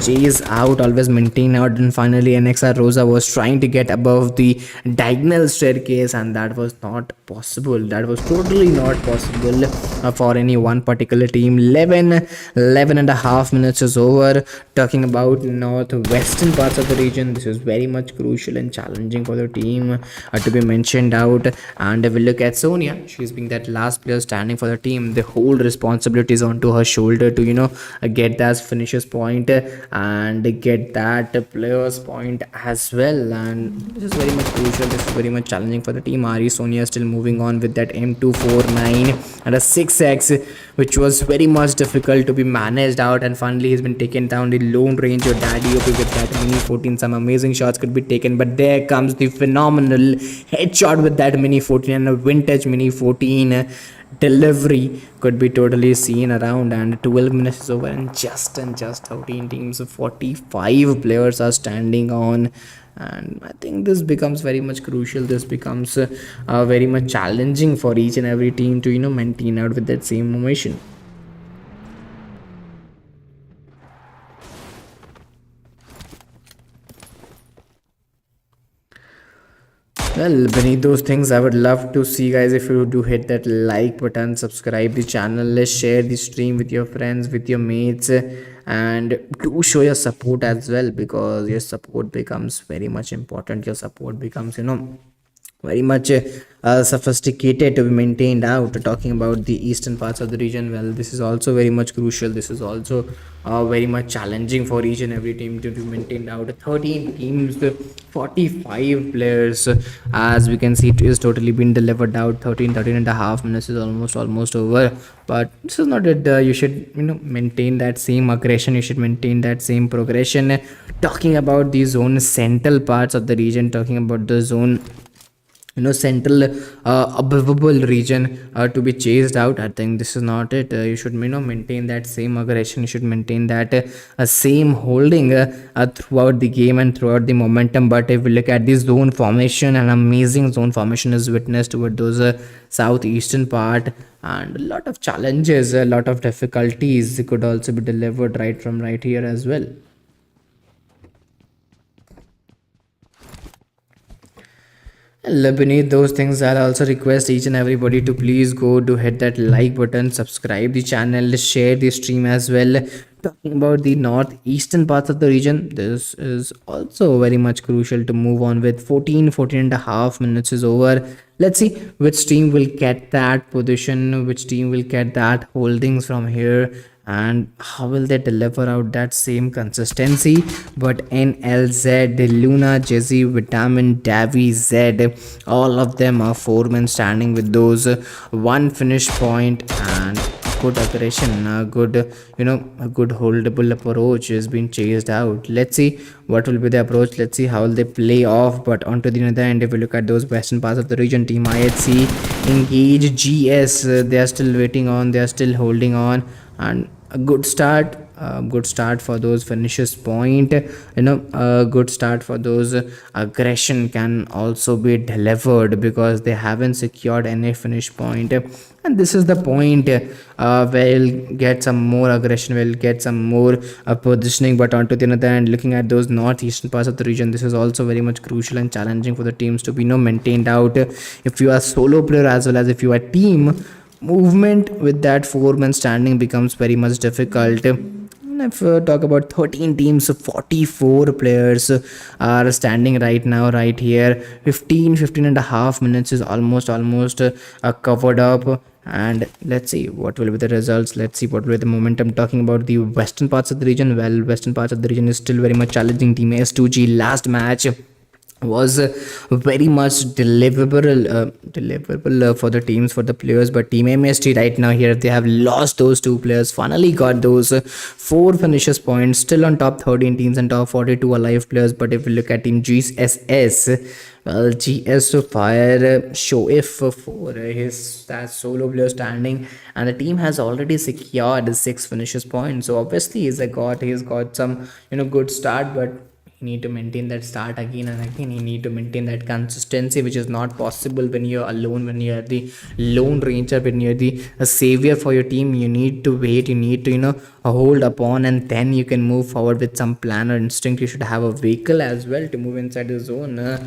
chase out, always maintain out. And finally NXR Rosa was trying to get above the diagonal staircase, and that was not possible. That was totally not possible for any one particular team. 11 and a half minutes is over. Talking about northwestern parts of the region, this is very much crucial and challenging for the team to be mentioned out. And if we look at Sonia, she's being that last player standing for the team. The whole responsibility is onto her shoulder to get that finishes point and get that players point as well. And this is very much crucial, this is very much challenging for the team. Ari Sonia still moving on with that M249 and a 6x, which was very much difficult to be managed out. And finally he's been taken down. The lone ranger Daddy OP with that mini 14, some amazing shots could be taken, but there comes the phenomenal headshot with that mini 14, and a vintage mini 14 delivery could be totally seen around. And 12 minutes is over, and just 13 teams of 45 players are standing on. And I think this becomes very much crucial, this becomes very much challenging for each and every team to maintain out with that same momentum. Well, beneath those things, I would love to see guys if you do hit that like button, subscribe the channel, let's share the stream with your friends, with your mates, and do show your support as well, because your support becomes very much important. Your support becomes very much sophisticated to be maintained out. Talking about the eastern parts of the region, well, this is also very much crucial, this is also very much challenging for each and every team to be maintained out. 13 teams, 45 players, as we can see, it is totally been delivered out. 13 and a half minutes is almost over, but this is not it. You should maintain that same aggression, you should maintain that same progression. Talking about the zone central parts of the region, talking about the zone central observable region to be chased out, I think this is not it. You should maintain that same aggression, you should maintain that same holding throughout the game and throughout the momentum. But if we look at this zone formation, an amazing zone formation is witnessed toward those southeastern part, and a lot of challenges, a lot of difficulties could also be delivered right here as well. Beneath those things, I'll also request each and everybody to please go to hit that like button, subscribe the channel, share the stream as well. Talking about the northeastern parts of the region, this is also very much crucial to move on with. 14 and a half minutes is over. Let's see which team will get that position, which team will get that holdings from here, and how will they deliver out that same consistency. But NLZ, Luna, Jesse, Vitamin, Davy, Z, all of them are 4 men standing with those 1 finish point and good aggression, a good a good holdable approach is being chased out. Let's see what will be the approach, let's see how will they play off. But on to the other end, if we look at those western parts of the region, team IHC, Engage, GS, they are still waiting on, they are still holding on, and a good start for those finishes point. A good start for those aggression can also be delivered, because they haven't secured any finish point, and this is the point where we'll get some more aggression, we'll get some more positioning. But onto the other end, looking at those northeastern parts of the region, this is also very much crucial and challenging for the teams to be maintained out. If you are solo player as well as if you are team, movement with that 4 men standing becomes very much difficult. If we talk about 13 teams, 44 players are standing right now right here. 15 and a half minutes is almost covered up, And let's see what will be the results. Let's see what will be the momentum. Talking about the western parts of the region, well, western parts of the region is still very much challenging. Team S2G last match was very much deliverable for the teams, for the players, but team MST right now here, they have lost those two players, finally got those four finishes points, still on top 13 teams and top 42 alive players. But if you look at team GSS, well, GS to fire show if for his that solo player standing, and the team has already secured 6 finishes points. So obviously he's got some good start, but he need to maintain that start again and again. He need to maintain that consistency, which is not possible when you're alone, when you're the lone ranger, when you're the savior for your team. You need to wait, you need to hold upon, and then you can move forward with some plan or instinct. You should have a vehicle as well to move inside the zone.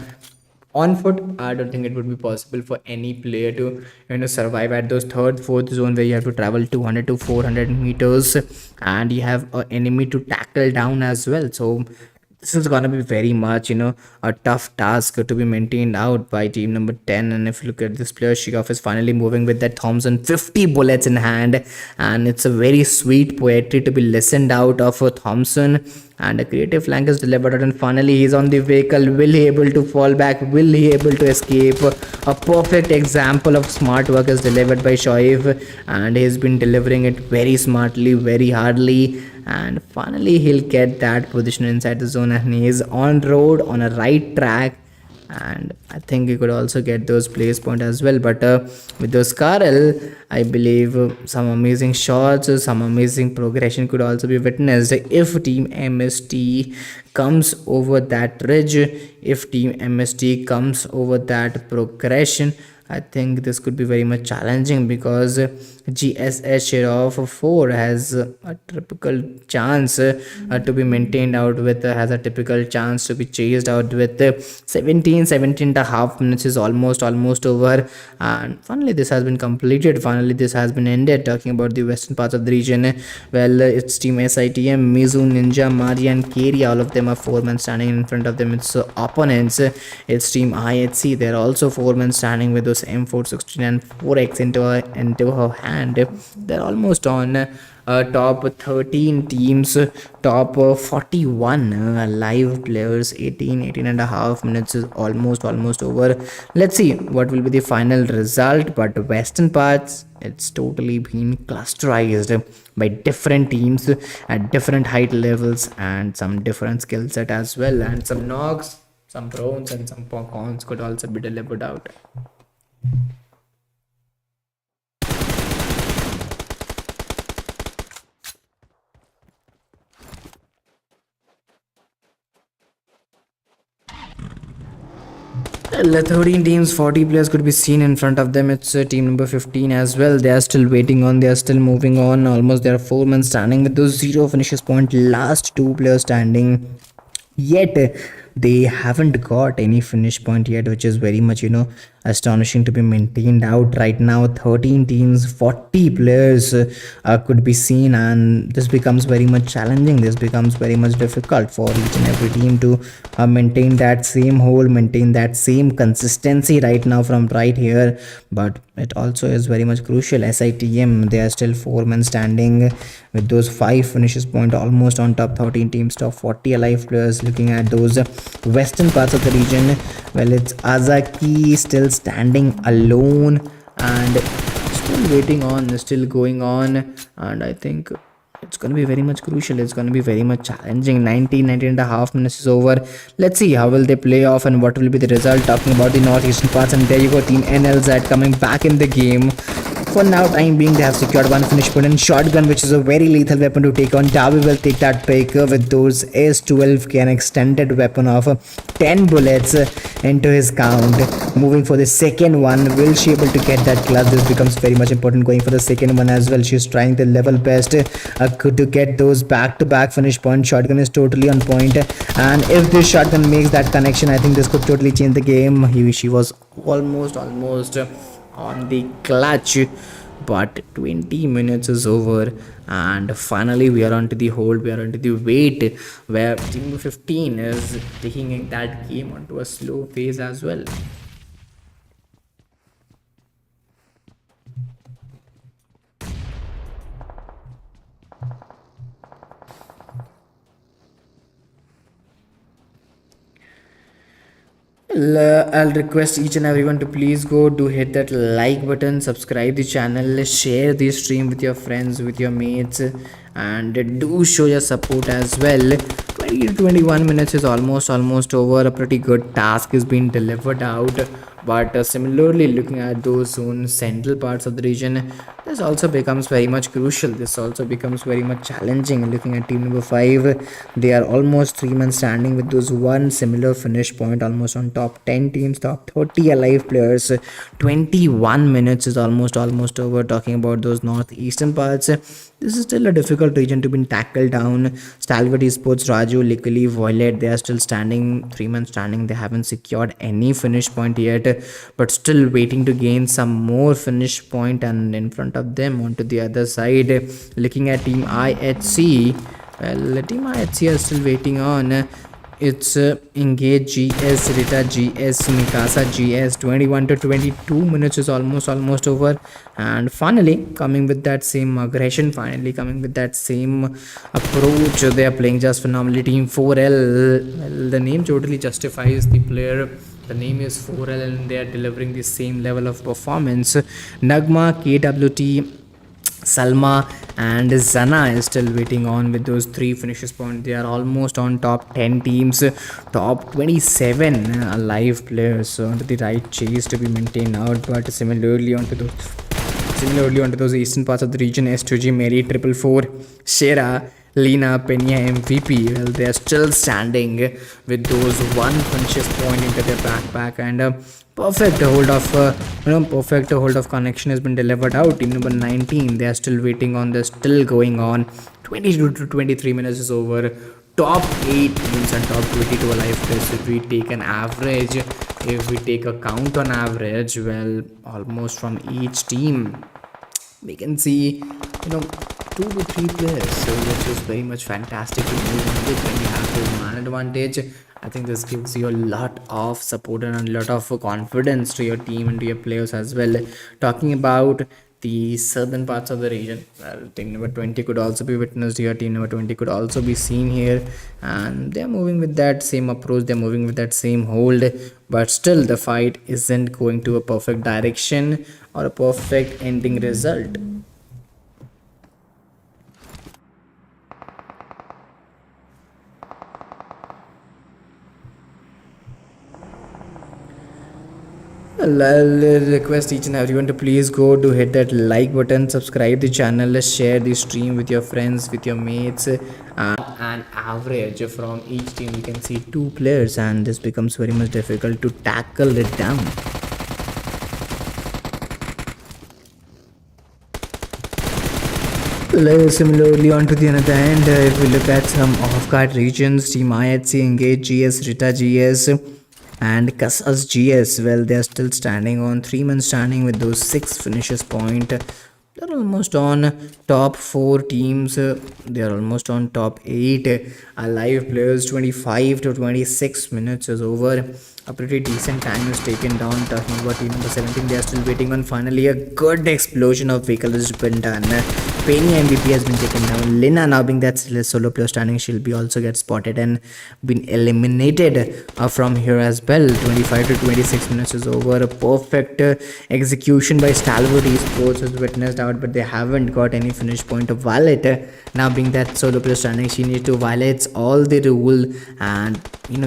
On foot, I don't think it would be possible for any player to survive at those third fourth zone, where you have to travel 200 to 400 meters and you have an enemy to tackle down as well. So this is gonna be very much a tough task to be maintained out by team number 10. And if you look at this player, Shikoff is finally moving with that Thompson, 50 bullets in hand, and it's a very sweet poetry to be listened out of Thompson. And a creative flank is delivered, and finally he's on the vehicle. Will he able to fall back? Will he able to escape? A perfect example of smart work is delivered by Shoaib, and he's been delivering it very smartly, very hardly. And finally he'll get that position inside the zone, and he is on road, on a right track. And I think he could also get those place point as well. But with those Karel, I believe some amazing shots, some amazing progression could also be witnessed if team MST comes over that ridge, if team MST comes over that progression. I think this could be very much challenging, because GSS share of 4 has a typical chance to be maintained out with, has a typical chance to be chased out with 17 and a half minutes is almost over. And finally this has been completed, finally this has been ended. Talking about the western parts of the region, well, it's team SITM, Mizu, Ninja, Mari and Keri, all of them are 4 men standing in front of them. It's opponents, it's team IHC, they're also 4 men standing with those M416 and 4x into her hand. They're almost on top 13 teams, top 41 live players. 18 and a half minutes is almost over. Let's see what will be the final result. But western parts, it's totally been clusterized by different teams at different height levels and some different skill set as well, and some knocks, some drones and some cons could also be delivered out. Well, 13 teams, 40 players could be seen in front of them. It's team number 15 as well. They are still waiting on, they are still moving on. Almost there are 4 men standing with those 0 finishes point, last 2 players standing. Yet they haven't got any finish point yet, which is very much astonishing to be maintained out right now. 13 teams, 40 players could be seen, and this becomes very much challenging. This becomes very much difficult for each and every team to maintain that same hold, maintain that same consistency right now from right here. But it also is very much crucial. SITM, they are still 4 men standing with those 5 finishes point, almost on top 13 teams, top 40 alive players. Looking at those western parts of the region, well, it's Azaki still standing alone and still waiting on, still going on. And I think it's going to be very much crucial, it's going to be very much challenging. 19 and a half minutes is over. Let's see how will they play off and what will be the result. Talking about the northeastern parts, and there you go, team NLZ coming back in the game. For now time being, they have secured 1 finish point in shotgun, which is a very lethal weapon to take on. Davi will take that pick with those S12, an extended weapon of 10 bullets into his count. Moving for the second one, will she able to get that clutch? This becomes very much important. Going for the second one as well, she's trying the level best to get those back-to-back finish points. Shotgun is totally on point, and if this shotgun makes that connection, I think this could totally change the game. She was almost on the clutch, but 20 minutes is over, and finally we are onto the hold, we are onto the wait, where team 15 is taking that game onto a slow phase as well. I'll request each and everyone to please go do hit that like button, subscribe the channel, share the stream with your friends, with your mates, and do show your support as well. 20 to 21 minutes is almost over. A pretty good task is being delivered out. But similarly, looking at those zone central parts of the region, this also becomes very much crucial. This also becomes very much challenging. Looking at team number 5, they are almost 3 men standing with those one similar finish point, almost on top 10 teams, top 30 alive players. 21 minutes is almost over. Talking about those northeastern parts, this is still a difficult region to be tackled down. STALWART eSports, Raju, Likely, Violet, they are still standing, 3 men standing. They haven't secured any finish point yet, but still waiting to gain some more finish point. And in front of them, onto the other side, looking at team IHC, well, team IHC are still waiting on. It's Engage GS, Rita GS, Mikasa GS. 21 to 22 minutes is almost over. And finally, coming with that same aggression, finally coming with that same approach, they are playing just phenomenally. Team 4L, well, the name totally justifies the player. The name is 4L and they are delivering the same level of performance. Nagma, KWT, Salma and Zana is still waiting on with those 3 finishes point. They are almost on top 10 teams, top 27 alive players, so onto the right chase to be maintained out. But similarly onto those eastern parts of the region, S2G, Mary, 444, Shera, Lena, Pena, MVP, well, they are still standing with those 1 conscious point into their backpack, and perfect hold of connection has been delivered out. Team number 19, they are still waiting on, they're still going on. 22 to 23 minutes is over. Top 8 teams and top 22 alive players. If we take an average, if we take a count on average, well, almost from each team, we can see 2 to 3 players, so which is very much fantastic to move on with when you have the man advantage. I think this gives you a lot of support and a lot of confidence to your team and to your players as well. Talking about the southern parts of the region, well, team number 20 could also be witnessed here. Team number 20 could also be seen here, and they're moving with that same approach, they're moving with that same hold, but still the fight isn't going to a perfect direction or a perfect ending result. I'll request each and everyone to please go to hit that like button, subscribe the channel, share the stream with your friends, with your mates. An average from each team, you can see 2 players, and this becomes very much difficult to tackle it down. Similarly, on to the another end, if we look at some off-guard regions, Team IHC, Engage GS, Rita GS, and Kasas GS, well, they are still standing on 3 men standing with those 6 finishes point. They're almost on top 4 teams. They are almost on top 8 alive players. 25 to 26 minutes is over. A pretty decent time is taken down. Talking about team number 17, they are still waiting on. Finally, a good explosion of vehicle has been done. Penny MVP has been taken down. Lina, now being that solo player standing, she'll be also get spotted and been eliminated from here as well. 25 to 26 minutes is over. A perfect execution by STALWART eSports was witnessed out, but they haven't got any finish point of Violet. Now being that solo player standing, she needs to violate all the rule and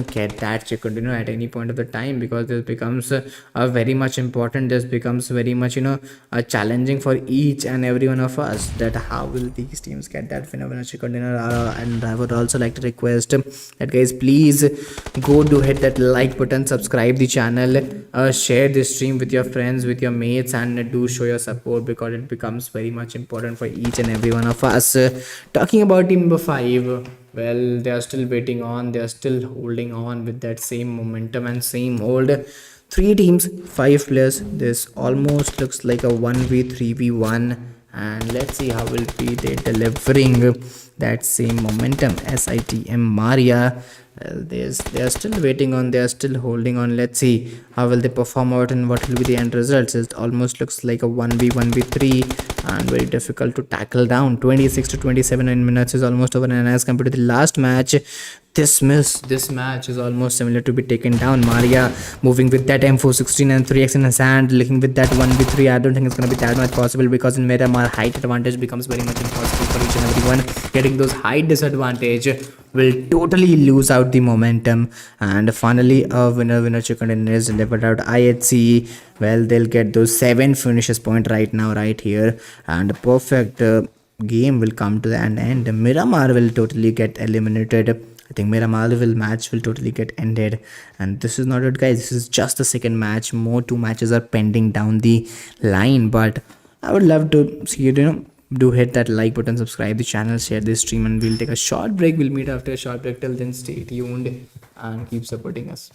get that she could at any point of the time, because this becomes a very much important, this becomes very much challenging for each and every one of us, that how will these teams get that phenomenal container. And I would also like to request that guys, please go do hit that like button, subscribe the channel, share this stream with your friends, with your mates, and do show your support, because it becomes very much important for each and every one of us. Talking about team number 5, well, they are still waiting on, they are still holding on with that same momentum and same hold. 3 teams, 5 players. This almost looks like a 1v3v1, and let's see how will be they delivering that same momentum. SITM Maria, well, they are still waiting on, they are still holding on. Let's see how will they perform out and what will be the end results. It almost looks like a 1v1v3 and very difficult to tackle down. 26 to 27 minutes is almost over, and as compared to the last match, This match is almost similar to be taken down. Maria moving with that M416 and 3x in his hand, looking with that 1v3. I don't think it's gonna be that much possible because in Miramar height advantage becomes very much impossible for each and everyone. Getting those height disadvantage will totally lose out the momentum. And finally a winner chicken dinner is delivered out. IHC, well, they'll get those 7 finishes point right now, right here, and a perfect game will come to the end. Miramar will totally get eliminated. I think Miramar match will totally get ended, and this is not it, guys. This is just the second match. More 2 matches are pending down the line, but I would love to see you, do hit that like button, subscribe the channel, share this stream, and we'll take a short break. We'll meet after a short break. Till then, stay tuned and keep supporting us.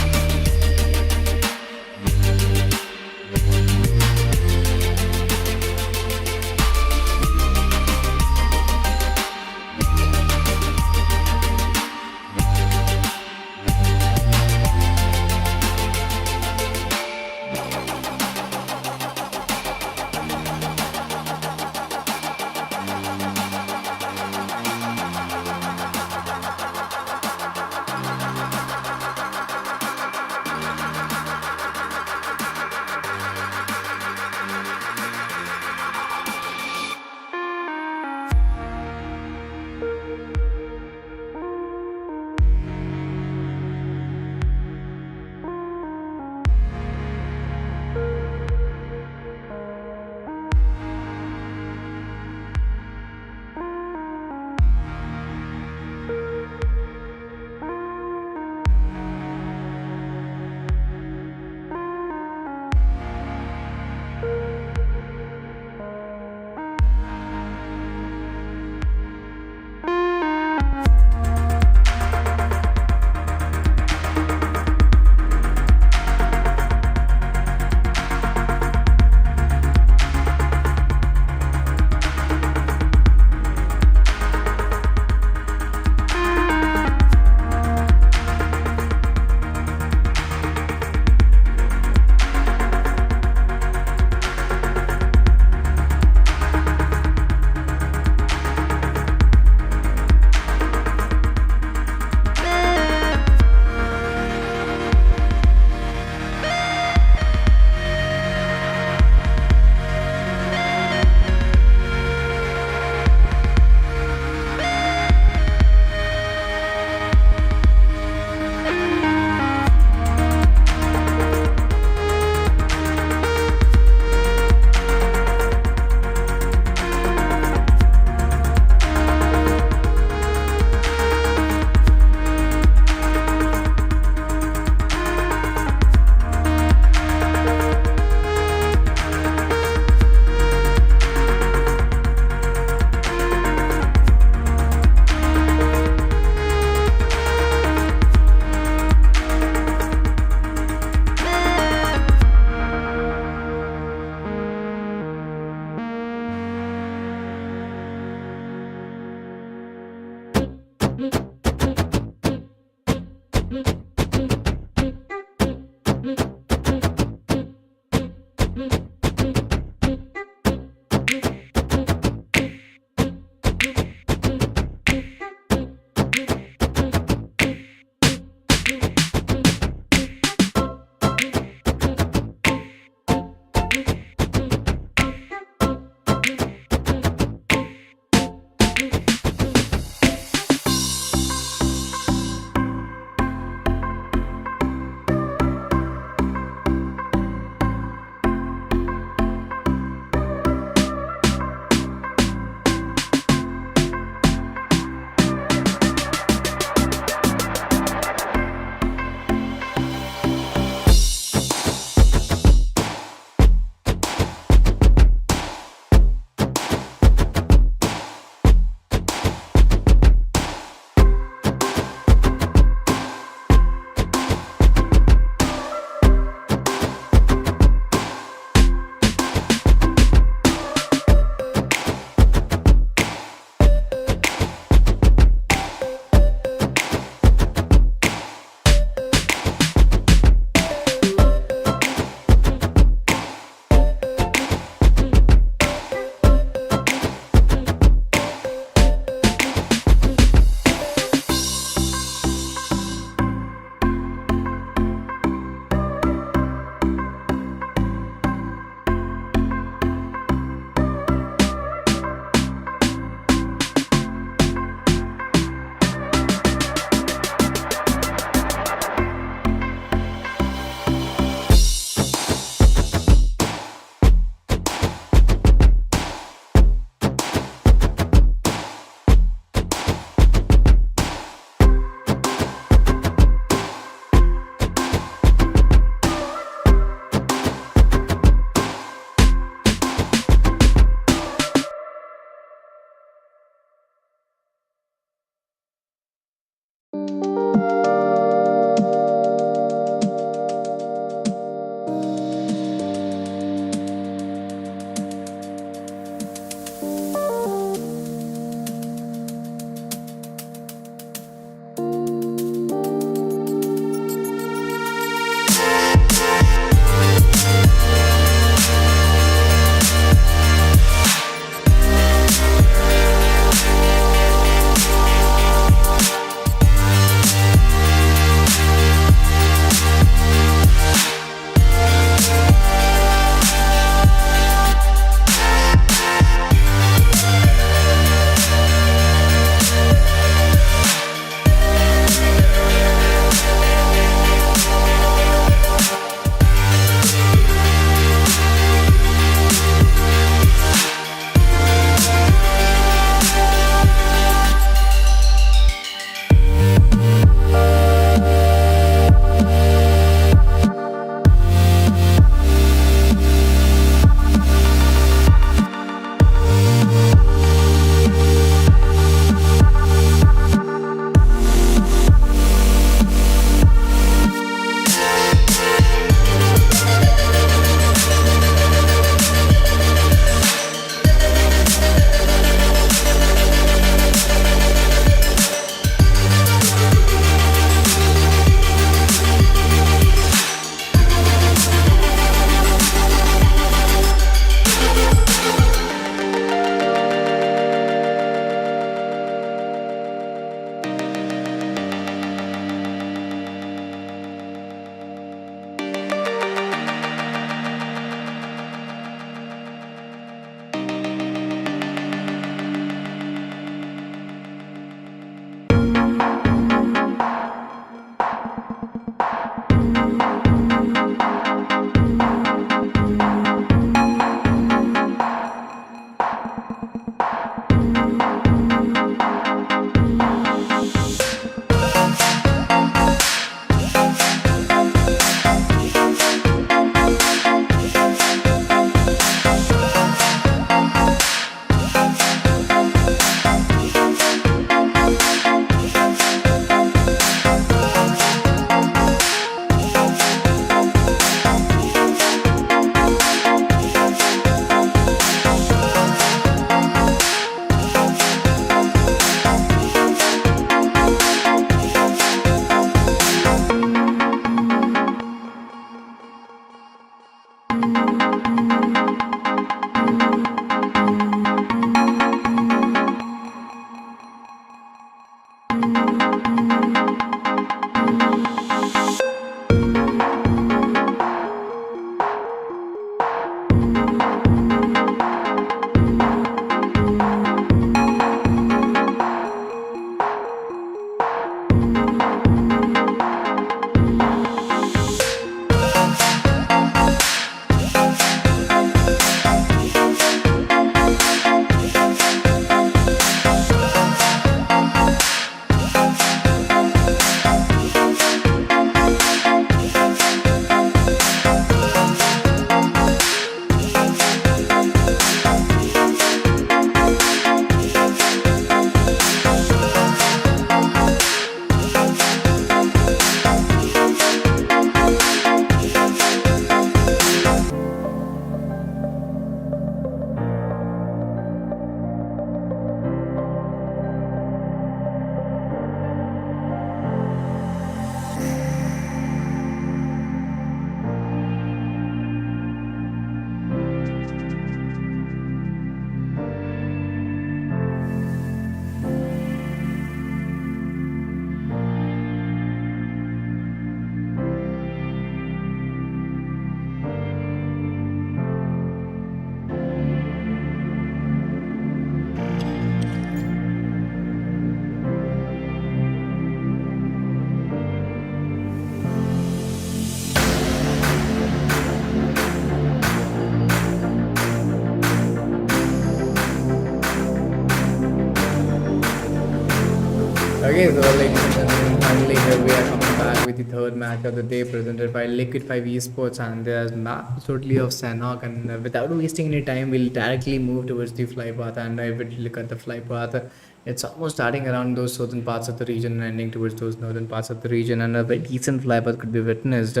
Okay, so ladies and gentlemen, finally here we are coming back with the third match of the day presented by Liquid 5 Esports, and there's map totally of Sanhok, and without wasting any time we'll directly move towards the fly path. And if we look at the fly path, it's almost starting around those southern parts of the region and ending towards those northern parts of the region, and a very decent fly path could be witnessed.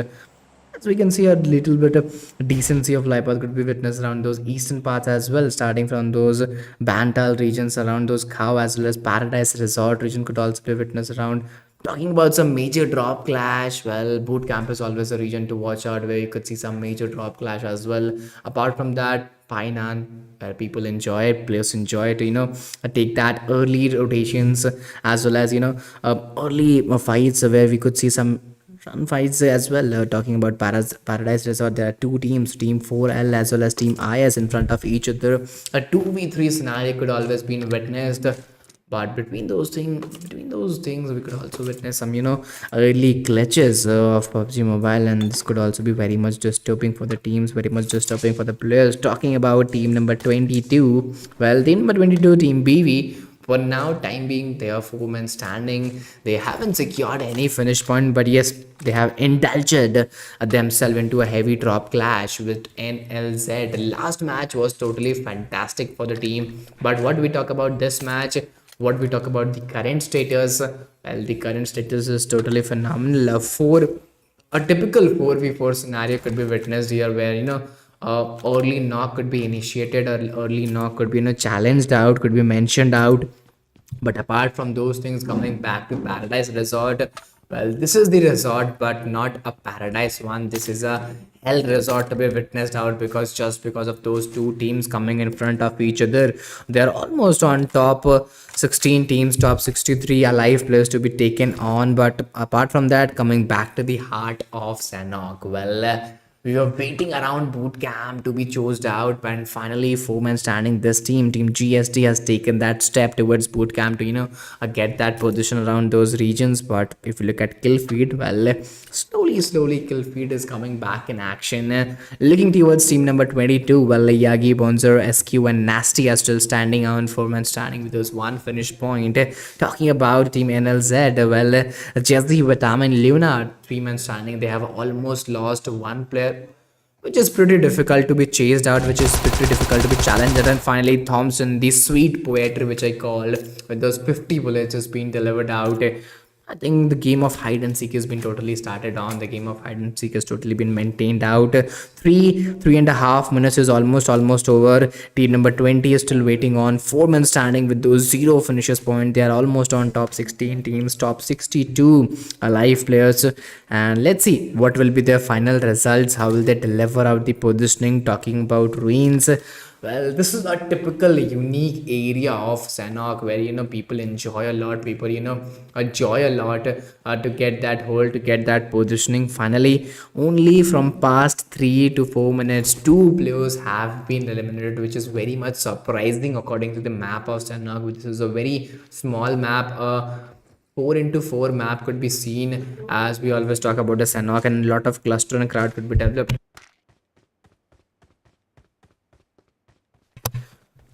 So we can see a little bit of decency of life path could be witnessed around those eastern parts as well, starting from those Bantal regions around those Cow as well as Paradise Resort region could also be witnessed around. Talking about some major drop clash, well, boot camp is always a region to watch out where you could see some major drop clash as well. Apart from that, Painan, where people enjoy it, players enjoy it, take that early rotations as well as, early fights where we could see some run fights as well. Talking about Paradise Resort, there are two teams, Team 4L as well as Team IS in front of each other. A 2v3 scenario could always be witnessed. But between those things, we could also witness some, early glitches of PUBG Mobile, and this could also be very much disturbing for the teams, very much disturbing for the players. Talking about team number 22, well, team number 22, Team BV. For now, time being, they are four men standing. They haven't secured any finish point, but yes, they have indulged themselves into a heavy drop clash with NLZ. The last match was totally fantastic for the team. But what we talk about this match, what we talk about the current status, well, the current status is totally phenomenal. A typical 4v4 scenario could be witnessed here where, early knock could be initiated or early knock could be challenged out, could be mentioned out. But apart from those things, coming back to Paradise Resort, well, this is the resort but not a paradise one. This is a hell resort to be witnessed out, because just because of those two teams coming in front of each other, they're almost on top 16 teams, top 63 alive players to be taken on. But apart from that, coming back to the heart of Sanhok, well, we were waiting around boot camp to be chosen out, and finally, four men standing. This team GST, has taken that step towards boot camp to get that position around those regions. But if you look at kill feed, well, slowly kill feed is coming back in action. Looking towards team number 22, well, Yagi, Bonzer, SQ, and Nasty are still standing on. Four men standing with those one finish point. Talking about team NLZ, well, Jesse, Vitamin, Luna, three men standing. They have almost lost one player, which is pretty difficult to be chased out, which is pretty difficult to be challenged. And then finally, Thompson, the sweet poetry, which I call, with those 50 bullets has been delivered out. I think the game of hide and seek has been totally started on. The game of hide and seek has totally been maintained out. Three and a half minutes is almost over. Team number 20 is still waiting on. Four men standing with those zero finishes point. They are almost on top 16 teams, top 62 alive players. And let's see what will be their final results. How will they deliver out the positioning? Talking about ruins, well, this is a typical unique area of Sanhok where people enjoy a lot, people enjoy a lot to get that hold, to get that positioning. Finally, only from past 3 to 4 minutes, two players have been eliminated, which is very much surprising according to the map of Sanhok, which is a very small map. 4x4 map could be seen, as we always talk about the Sanhok, and a lot of cluster and crowd could be developed.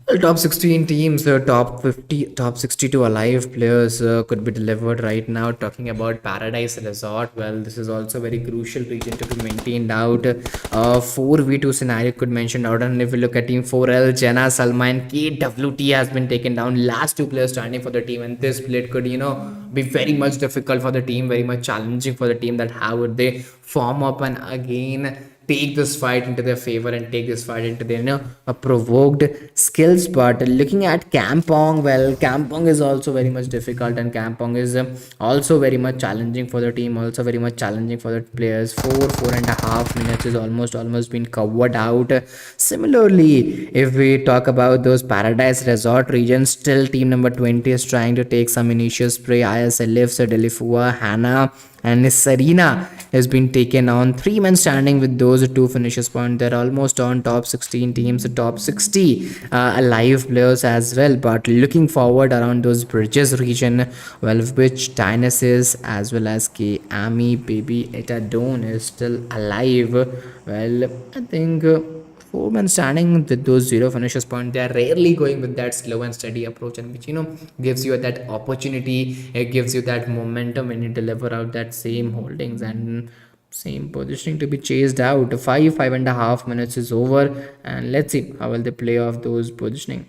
Well, top 16 teams, top 50, top 62 alive players could be delivered right now. Talking about Paradise Resort, well, this is also very crucial region to be maintained out. 4v2 scenario could mention out. And if you look at team 4L, Jenna, Salman, KWT has been taken down. Last two players standing for the team, and this split could be very much difficult for the team, very much challenging for the team, that how would they form up and again take this fight into their favor and take this fight into their provoked skills. But looking at Kampong, well, Kampong is also very much difficult, and Kampong is also very much challenging for the team, also very much challenging for the players. 4.5 minutes is almost been covered out. Similarly, if we talk about those Paradise Resort regions, still team number 20 is trying to take some initial spray. ISLF, Delifua, Hannah, and Serena has been taken on. Three men standing with those two finishes point. They're almost on top 16 teams, top 60 alive players as well. But looking forward around those bridges region, well, which Dynasis as well as K Ami, Baby Etadon is still alive. Well, I think four men standing with those zero finishes point. They are rarely going with that slow and steady approach, and which gives you that opportunity. It gives you that momentum when you deliver out that same holdings and same positioning to be chased out. 5.5 minutes is over, and let's see how will they play off those positioning.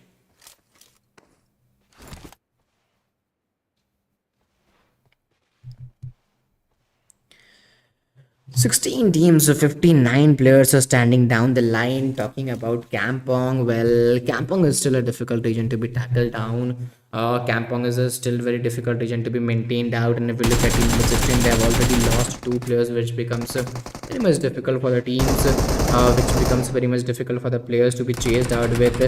16 teams, so 59 players are standing down the line. Talking about Kampong, well, Kampong is still a difficult region to be tackled down. Kampong is a still very difficult region to be maintained out. And if we look at team number 16, they have already lost two players, which becomes very much difficult for the teams, which becomes very much difficult for the players to be chased out with,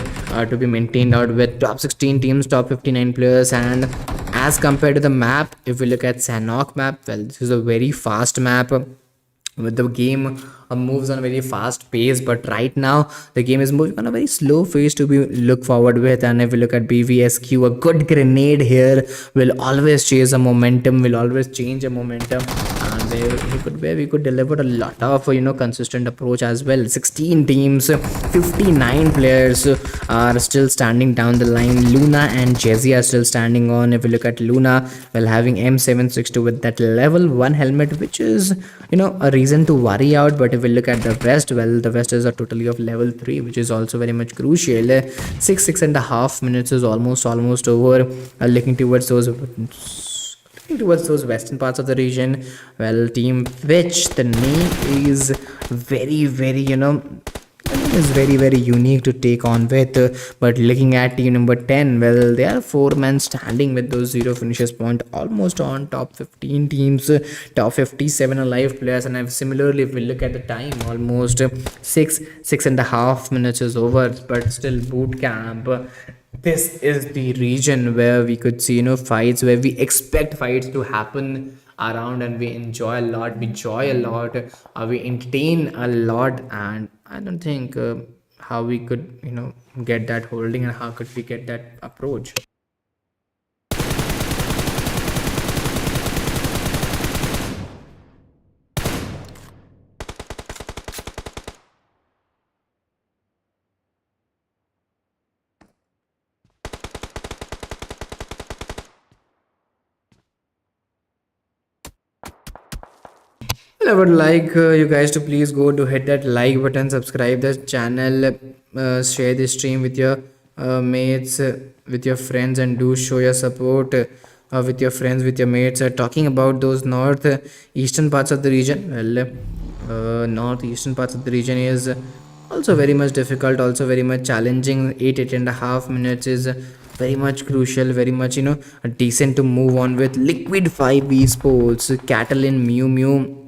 to be maintained out with. Top 16 teams, top 59 players, and as compared to the map, if we look at Sanok map, well, this is a very fast map with the game moves on a very fast pace, but right now the game is moving on a very slow pace to be look forward with. And if we look at BVSQ, a good grenade here will always chase a momentum, will always change a momentum, and where we could deliver a lot of consistent approach as well. 16 teams, 59 players are still standing down the line. Luna and Jesse are still standing on. If we look at Luna, well, having M762 with that level 1 helmet, which is a reason to worry out. But if we look at the West, well, the West is a totally of level 3, which is also very much crucial. 6.5 minutes is almost over. Looking towards those western parts of the region, well, team which the name is very is very unique to take on with. But looking at team number 10, well, they are 4 men standing with those zero finishes point, almost on top 15 teams, top 57 alive players. And similarly, if we look at the time, almost 6.5 minutes is over, but still boot camp. This is the region where we could see fights, where we expect fights to happen around, and we enjoy a lot, we joy a lot, we entertain a lot. And I don't think how we could get that holding, and how could we get that approach. I would like you guys to please go to hit that like button, subscribe the channel, share the stream with your mates, with your friends, and do show your support with your friends, with your mates. Talking about those north eastern parts of the region, well, northeastern parts of the region is also very much difficult, also very much challenging. 8.5 minutes is very much crucial, very much decent to move on with. Liquid 5 esports, Catalan, Mew Mew,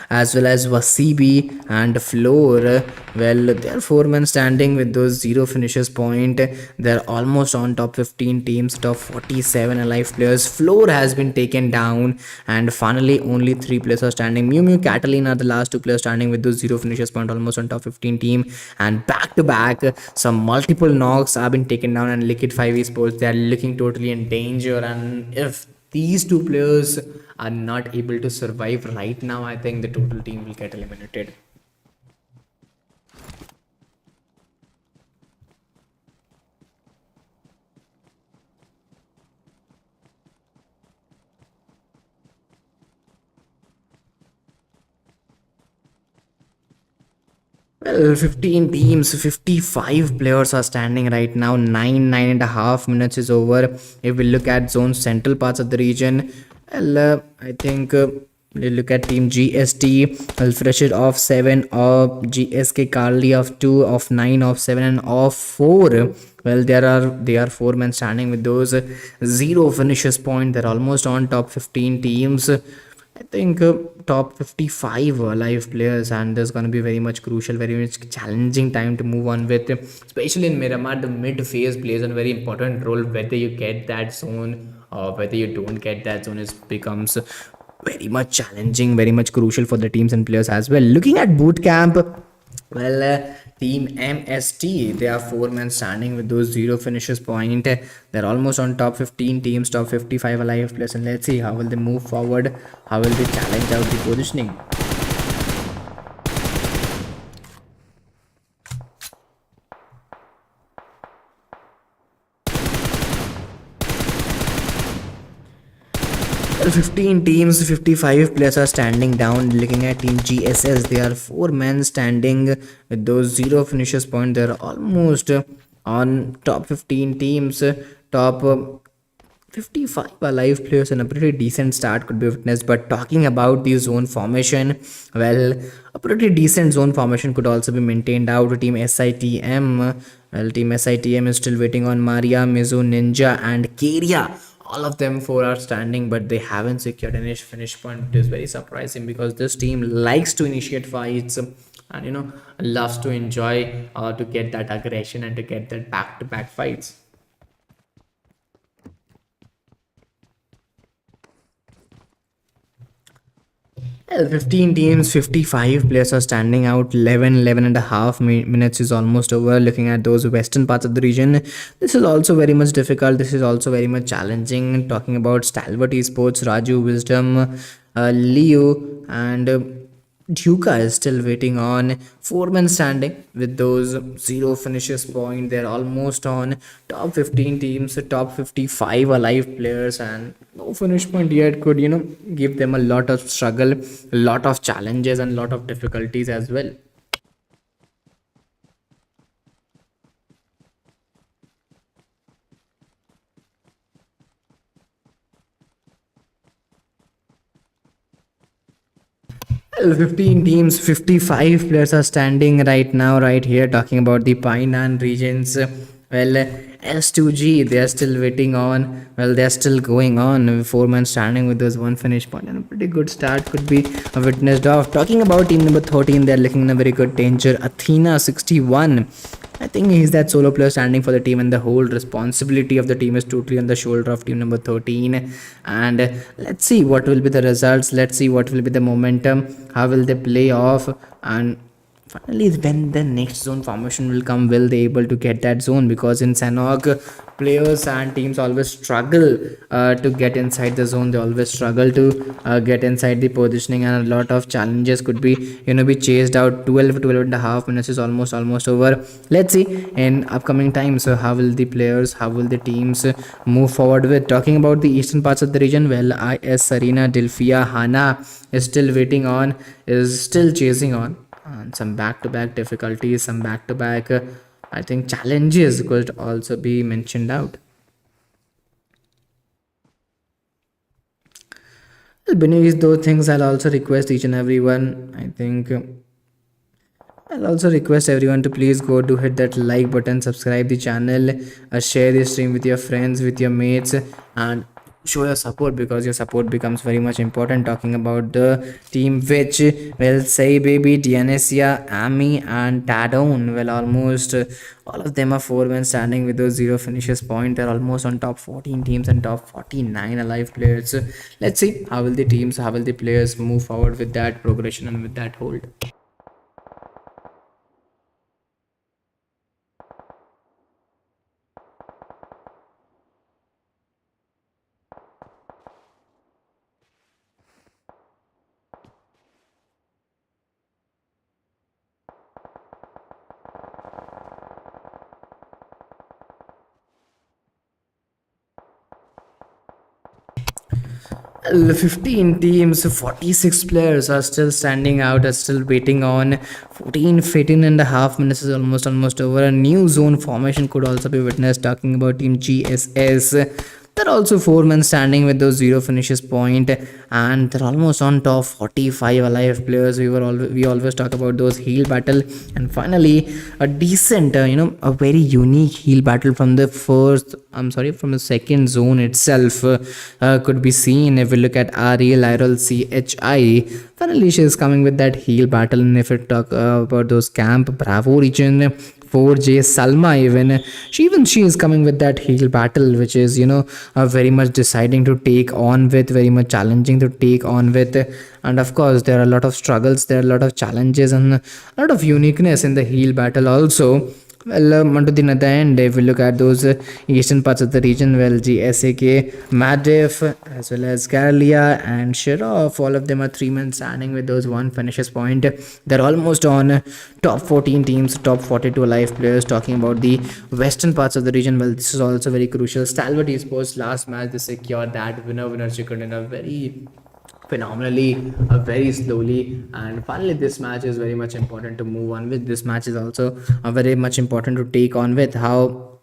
as well as Wasibi and Floor, well, they're 4 men standing with those zero finishes point. They're almost on top 15 teams, top 47 alive players. Floor has been taken down, and finally only 3 players are standing. Mew Mew, Catalina are the last 2 players standing with those zero finishes point, almost on top 15 team. And back to back, some multiple knocks have been taken down, and Liquid 5 esports, they are looking totally in danger. And if these 2 players are not able to survive right now, I think the total team will get eliminated. Well, 15 teams, 55 players are standing right now. 9.5 minutes is over. If we look at zone central parts of the region, well, I think we look at team GST, Alfreshed of 7, of GSK Carly of 2, of 9, of 7, and of 4. Well, they are 4 men standing with those zero finishes point. They're almost on top 15 teams. I think top 55 live players, and there's going to be very much crucial, very much challenging time to move on with. Especially in Miramar, the mid phase plays a very important role. Whether you get that zone or whether you don't get that zone, becomes very much challenging, very much crucial for the teams and players as well. Looking at boot camp, well, team MST, they are 4 men standing with those zero finishes point. They're almost on top 15 teams, top 55 alive players, and let's see how will they move forward, how will they challenge out the positioning. 15 teams, 55 players are standing down. Looking at team GSS, they are 4 men standing with those 0 finishes point. They're almost on top 15 teams, top 55 alive players, and a pretty decent start could be witnessed. But talking about the zone formation, well, a pretty decent zone formation could also be maintained out. Team SITM, well, team SITM is still waiting on Maria, Mizu, Ninja, and Keria. All of them 4 are standing, but they haven't secured any finish point. It is very surprising because this team likes to initiate fights and loves to enjoy to get that aggression and to get that back-to-back fights. Well, 15 teams, 55 players are standing out. 11 and a half minutes is almost over. Looking at those western parts of the region, this is also very much difficult. This is also very much challenging. Talking about STALWART eSports, Raju, Wisdom, Leo, and Duka is still waiting on. 4 men standing with those 0 finishes point. They're almost on top 15 teams, top 55 alive players, and no finish point yet could give them a lot of struggle, a lot of challenges, and a lot of difficulties as well. 15 teams, 55 players are standing right now, right here, talking about the Painan regions. Well, S2G, they are still waiting on. Well, they're still going on. 4 men standing with those 1 finish point, and a pretty good start could be witnessed off. Talking about team number 13, they're looking in a very good danger. Athena 61. I think he's that solo player standing for the team, and the whole responsibility of the team is totally on the shoulder of team number 13. And let's see what will be the results. Let's see what will be the momentum. How will they play off? And finally, when the next zone formation will come, will they able to get that zone? Because in Sanhok, players and teams always struggle to get inside the zone. They always struggle to get inside the positioning, and a lot of challenges could be be chased out. 12 and a half minutes is almost over. Let's see in upcoming times, so how will the players, how will the teams move forward with. Talking about the eastern parts of the region, well, IS Sarina, Dilfia, Hana is still waiting on, is still chasing on, and some back-to-back difficulties, some back-to-back I think challenges could also be mentioned out. Well, beneath those things, I'll also request each and everyone, I think I'll also request everyone to please go to hit that like button, subscribe the channel, share the stream with your friends, with your mates, and show your support, because your support becomes very much important. Talking about the team which, well, say baby, Dionysia, Amy, and Tadone, well, almost all of them are 4 men standing with those 0 finishes point. They're almost on top 14 teams and top 49 alive players. Let's see how will the teams, how will the players move forward with that progression and with that hold. 15 teams, 46 players are still standing out, are still waiting on. 15 and a half minutes is almost over. A new zone formation could also be witnessed. Talking about team GSS, they're also 4 men standing with those 0 finishes point, and they're almost on top 45 alive players. We always talk about those heal battle, and finally a decent a very unique heal battle from the from the second zone itself could be seen. If we look at RE Lyral CHI, finally she is coming with that heal battle. And if we talk about those camp Bravo region, 4J Salma, even she is coming with that heal battle, which is very much deciding to take on with, very much challenging to take on with. And of course there are a lot of struggles, there are a lot of challenges, and a lot of uniqueness in the heal battle also. Well, Mandudin at the end, if we look at those eastern parts of the region, well, GSAK, Madif, as well as Kalia and Shirov, all of them are 3 men standing with those one finishes point. They're almost on top 14 teams, top 42 alive players. Talking about the western parts of the region, well, this is also very crucial. Stalwart Esports last match, they secured that winner chicken in a very phenomenally, very slowly, and finally this match is very much important to move on with. This match is also very much important to take on with. How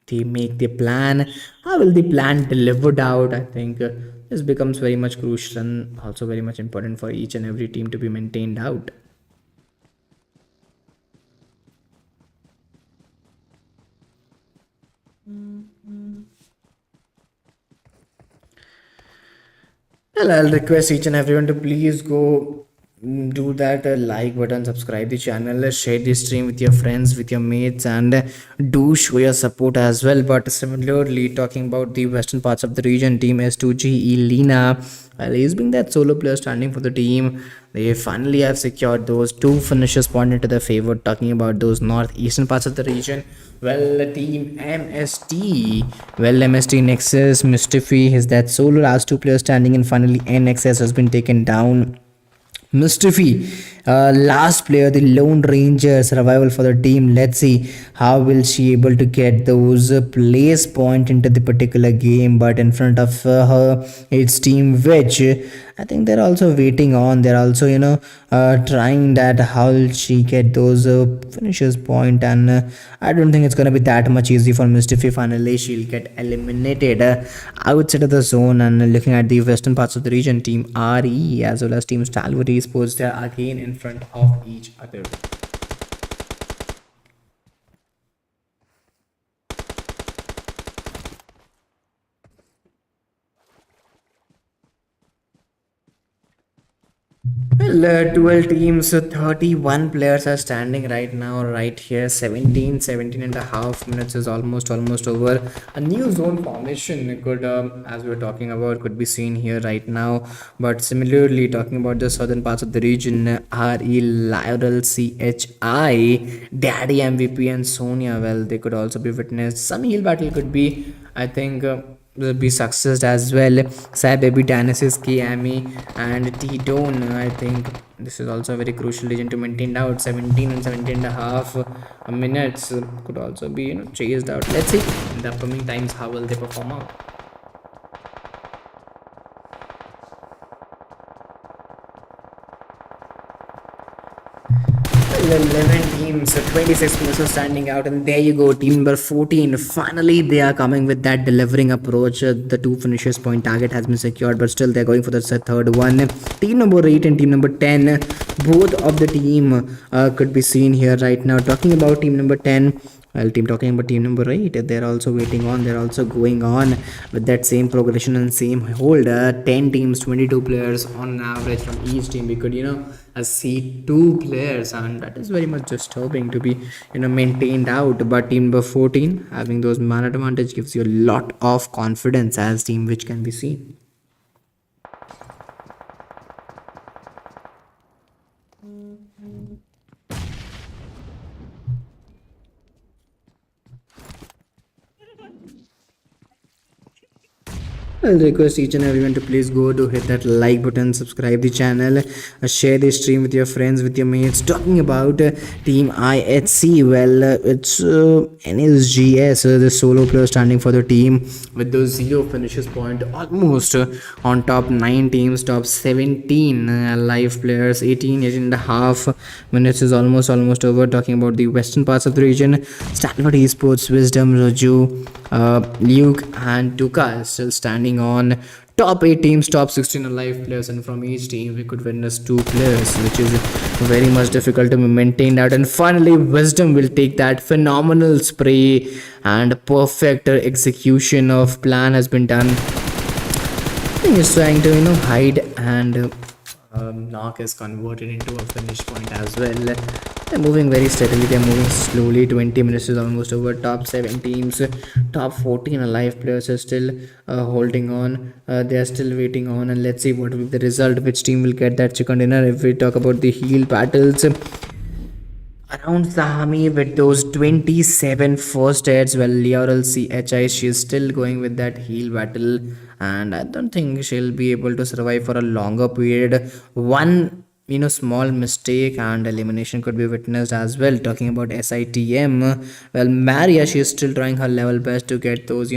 they make the plan, how will the plan delivered out? I think this becomes very much crucial and also very much important for each and every team to be maintained out. Well, I'll request each and everyone to please go do that like button, subscribe the channel, share the stream with your friends, with your mates, and do show your support as well. But similarly, talking about the western parts of the region, team S2G Elena, well, he's being that solo player standing for the team. They finally have secured those 2 finishes point into their favor. Talking about those northeastern parts of the region, well, team MST, well, MST Nexus, Mystify is that solo last 2 players standing, and finally NXS has been taken down. Mystify, last player, the Lone Ranger survival for the team. Let's see how will she able to get those place point into the particular game. But in front of her, it's Team Which. I think they're also waiting on. They're also trying that how will she get those finishes point, and I don't think it's gonna be that much easy for Mystify. Finally, she'll get eliminated outside of the zone. And looking at the western parts of the region, Team RE as well as Team Stalwart Esports, they're again in front of each other. Well, 12 teams, 31 players are standing right now, right here. 17 and a half minutes is almost over. A new zone formation could, as we were talking about, could be seen here right now. But similarly, talking about the southern parts of the region, RE, Lionel, CHI, Daddy MVP, and Sonia, well, they could also be witnessed. Some heal battle could be, I think. Will be success as well. Sai Baby, Danasis, Kiami, and T Done. I think this is also a very crucial region to maintain out. 17 and 17 and a half minutes could also be chased out. Let's see in the upcoming times how will they perform out. 11 teams, 26 players are standing out, and there you go, team number 14. Finally, they are coming with that delivering approach. The 2 finishes point target has been secured, but still they're going for the third one. Team number 8 and team number 10, both of the team could be seen here right now. Talking about team number 10, well, talking about team number 8, they're also waiting on, they're also going on with that same progression and same hold. 10 teams, 22 players on average from each team. We could see 2 players, and that is very much disturbing to be maintained out. But team number 14 having those man advantage gives you a lot of confidence as team which can be seen. I'll request each and everyone to please go to hit that like button, subscribe the channel, share the stream with your friends, with your mates. Talking about team IHC, well, it's NSGS, the solo player standing for the team with those 0 finishes point, almost on top 9 teams, top 17 live players. 18 and a half minutes is almost over. Talking about the western parts of the region, Stanford Esports, Wisdom, Raju, Luke, and Tuka is still standing on top 8 teams, top 16 alive players, and from each team we could witness 2 players, which is very much difficult to be maintained out. And finally, Wisdom will take that phenomenal spray, and perfect execution of plan has been done. He's trying to hide, and knock is converted into a finish point as well. They're moving very steadily, they're moving slowly. 20 minutes is almost over. Top 7 teams, top 14 alive players are still holding on. They are still waiting on, and let's see what will be the result, which team will get that chicken dinner. If we talk about the heal battles, around Sahami with those 27 first hits. Well, Liorel CHI, she's still going with that heel battle, and I don't think she'll be able to survive for a longer period. One small mistake and elimination could be witnessed as well. Talking about SITM, well, Maria, she's still trying her level best to get those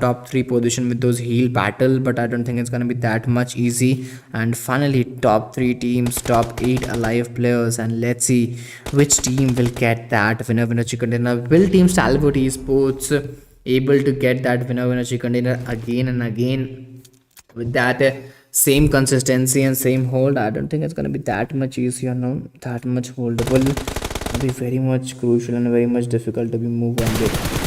top 3 position with those heel battle, but I don't think it's going to be that much easy. And finally, top 3 teams, top 8 alive players, and let's see which team will get that winner chicken dinner. Will team STALWART esports able to get that winner chicken dinner again and again with that same consistency and same hold? I don't think it's going to be that much easier, no, that much holdable. It'll be very much crucial and very much difficult to be moved on with.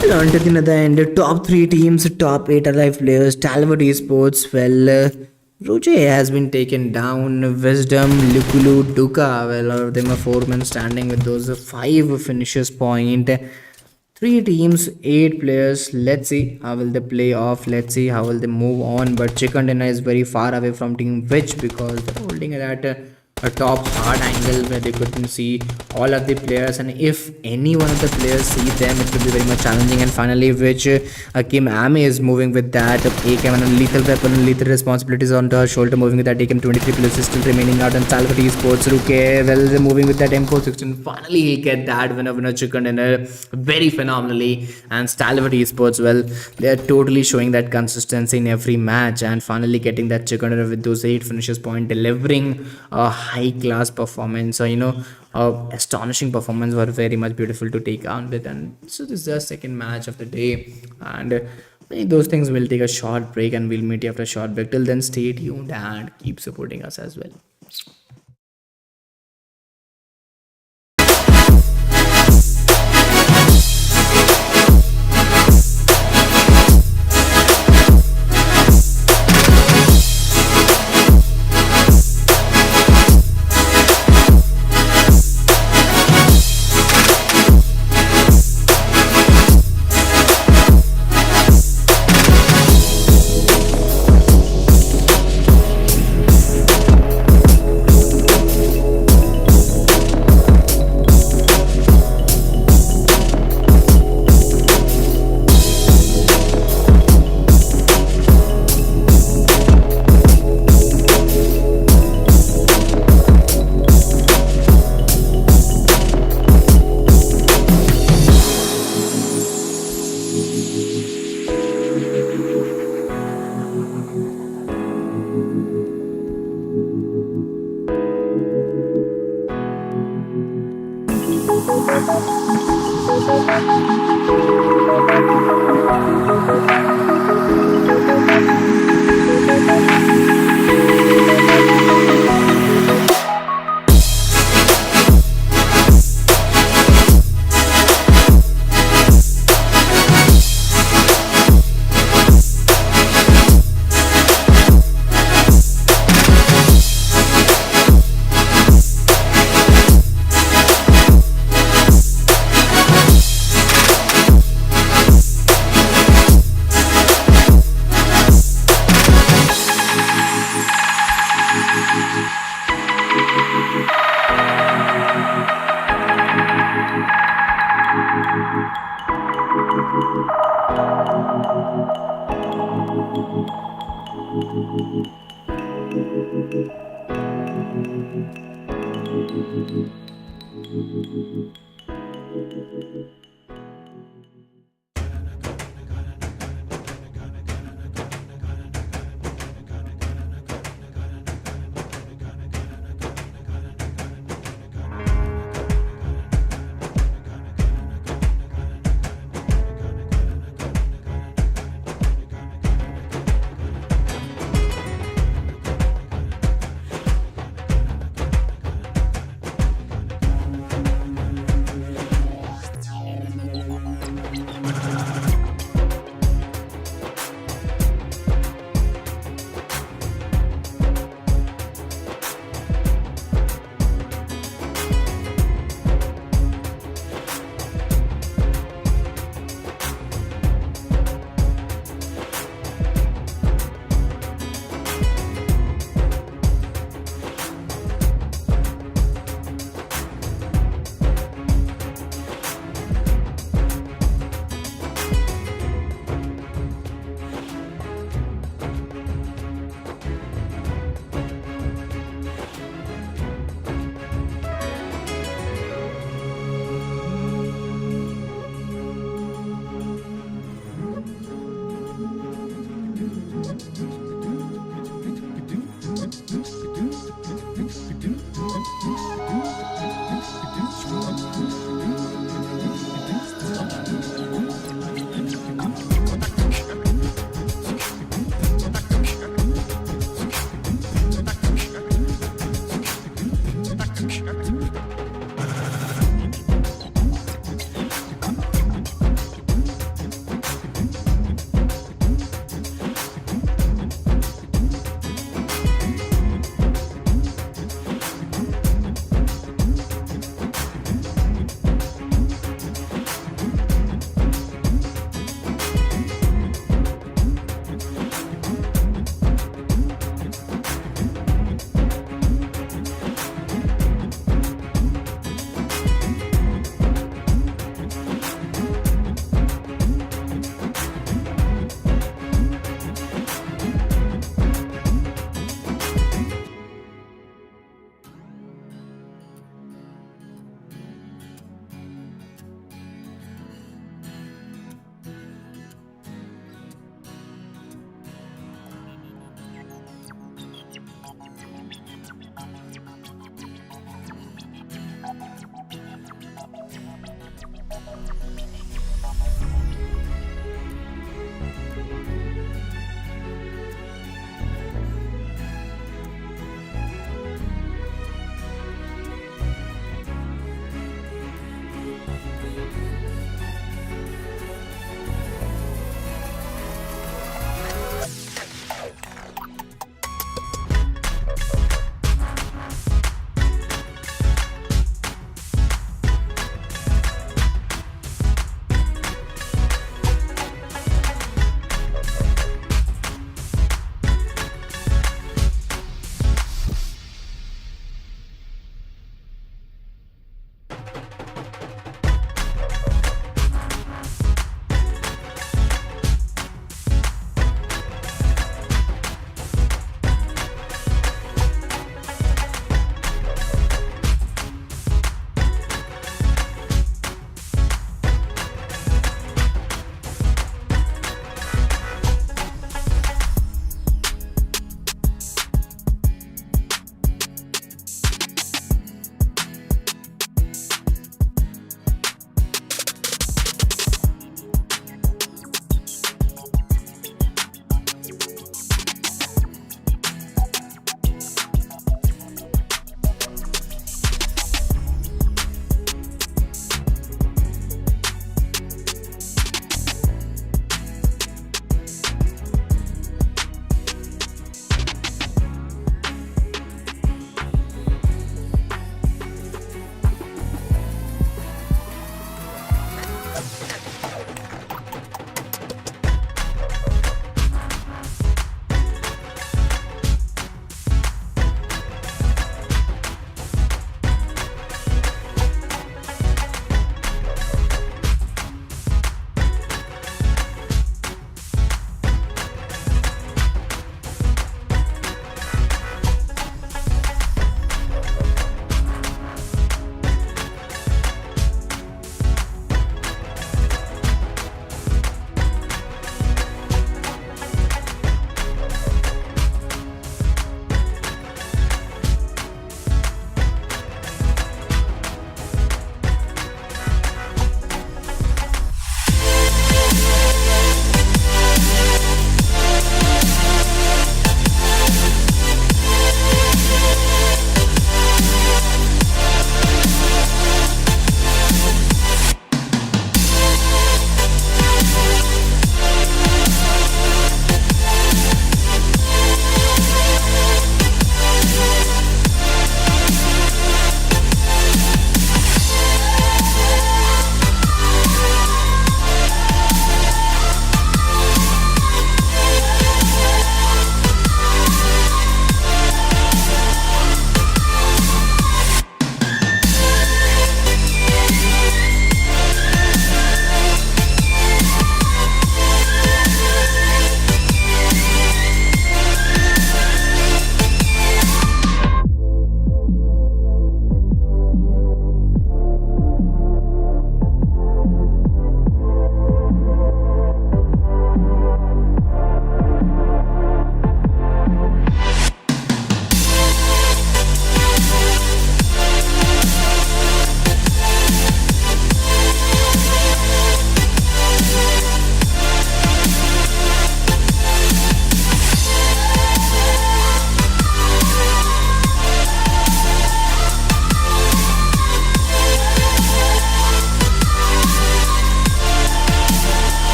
Well, on to the other end, top 3 teams, top 8 alive players, STALWART esports. Well, Roche has been taken down. Wisdom, Lukulu, Duka, well, all of them are 4 men standing with those 5 finishes point. 3 teams, 8 players. Let's see how will they play off. Let's see how will they move on. But Chicken Dinner is very far away from Team Witch because they're holding it at a top hard angle where they couldn't see all of the players, and if any one of the players see them, it will be very much challenging. And finally, which Kim Ame is moving with that AKM and a lethal weapon and lethal responsibilities onto her shoulder, moving with that AKM 23 plus is still remaining out. And STALWART esports Ruke, well, they're moving with that M416. Finally, he'll get that winner chicken dinner very phenomenally. And STALWART esports, well, they're totally showing that consistency in every match, and finally getting that chicken dinner with those 8 finishes point, delivering a high class performance, astonishing performance, were very much beautiful to take on with. And so this is the second match of the day, and those things will take a short break, and we'll meet you after a short break. Till then, stay tuned and keep supporting us as well.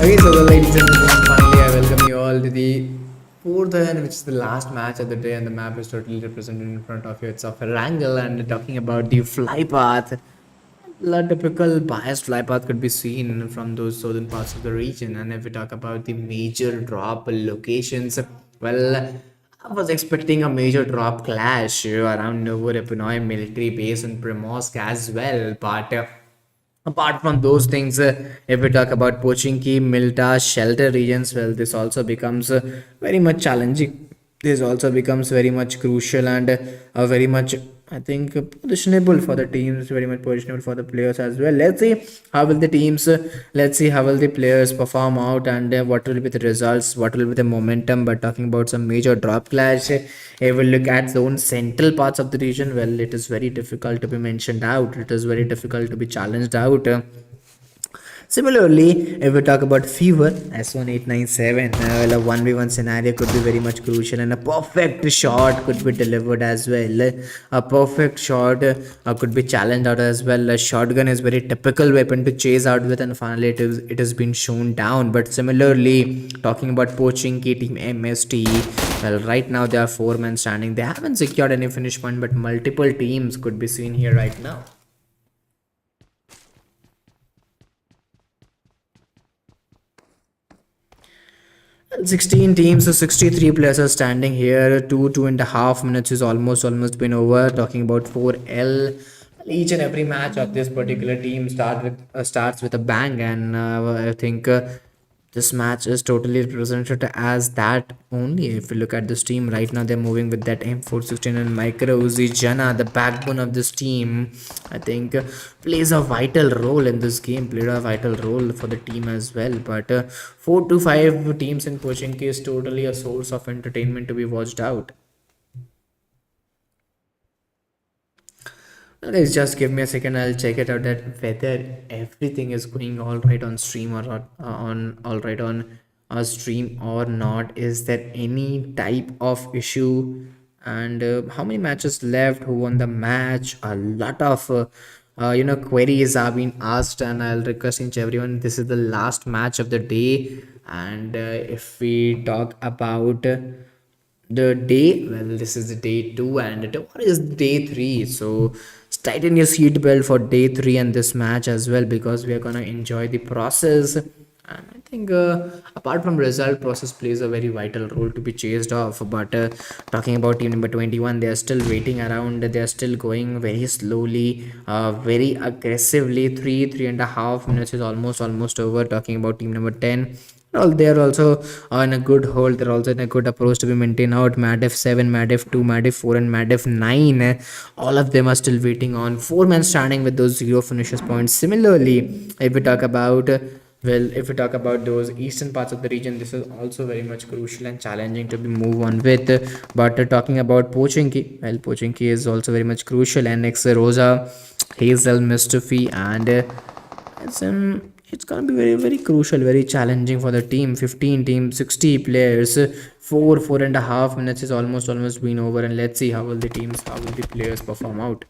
Okay, so well, ladies and gentlemen, finally I welcome you all to the fourth and which is the last match of the day, and the map is totally represented in front of you. It's of a wrangle, and talking about the fly path. A typical biased fly path could be seen from those southern parts of the region. And if we talk about the major drop locations, well, I was expecting a major drop clash around Novo Repinoy military base in Primorsk as well, but apart from those things, if we talk about Pochinki, Milta, shelter regions, well, this also becomes very much challenging. This also becomes very much crucial and very much, I think, positionable for the teams, very much positionable for the players as well. Let's see how will the players perform out, and what will be the results, what will be the momentum. But talking about some major drop clash, if we look at zone central parts of the region, well, it is very difficult to be mentioned out. It is very difficult to be challenged out. Similarly, if we talk about fever S1897, well, a 1v1 scenario could be very much crucial, and a perfect shot could be delivered as well. A perfect shot could be challenged out as well. A shotgun is very typical weapon to chase out with, and finally it has been shown down. But similarly, talking about Pochinki team MST, well, right now they are four men standing. They haven't secured any finish point, but multiple teams could be seen here right now. 16 teams, so 63 players are standing here. 2.5 minutes is almost been over. Talking about 4L, each and every match of this particular team starts with a bang, and I think this match is totally represented as that only. If you look at this team right now, they're moving with that M416 and Micro Uzi. Jana, the backbone of this team, I think plays a vital role in this game, played a vital role for the team as well. But 4 to 5 teams in Pochinki is totally a source of entertainment to be watched out. Well, guys, just give me a second. I'll check it out that whether everything is going all right on stream or not, on all right on a stream or not. Is there any type of issue? And how many matches left? Who won the match? A lot of queries are being asked, and I'll request each everyone. This is the last match of the day, and if we talk about the day, well, this is the day 2, and tomorrow is day 3, so tighten your seat belt for day 3 and this match as well, because we are gonna enjoy the process. And I think apart from result, process plays a very vital role to be chased off. But talking about team number 21, they are still waiting around. They are still going very slowly, very aggressively. 3.5 minutes is almost over. Talking about team number 10, well, they are also on a good hold. They're also in a good approach to be maintained out. Madef 7, Madef 2, Madef 4, and Madef 9. All of them are still waiting on 4 men standing with those 0 finishes points. Similarly, if we talk about if we talk about those eastern parts of the region, this is also very much crucial and challenging to be move on with. But talking about Pochinki, well, Pochinki is also very much crucial. And next, Rosa, Hazel, Mystophy, and it's gonna be very crucial, very challenging for the team. 15 teams, 60 players, 4.5 minutes is almost been over, and let's see how will the players perform out.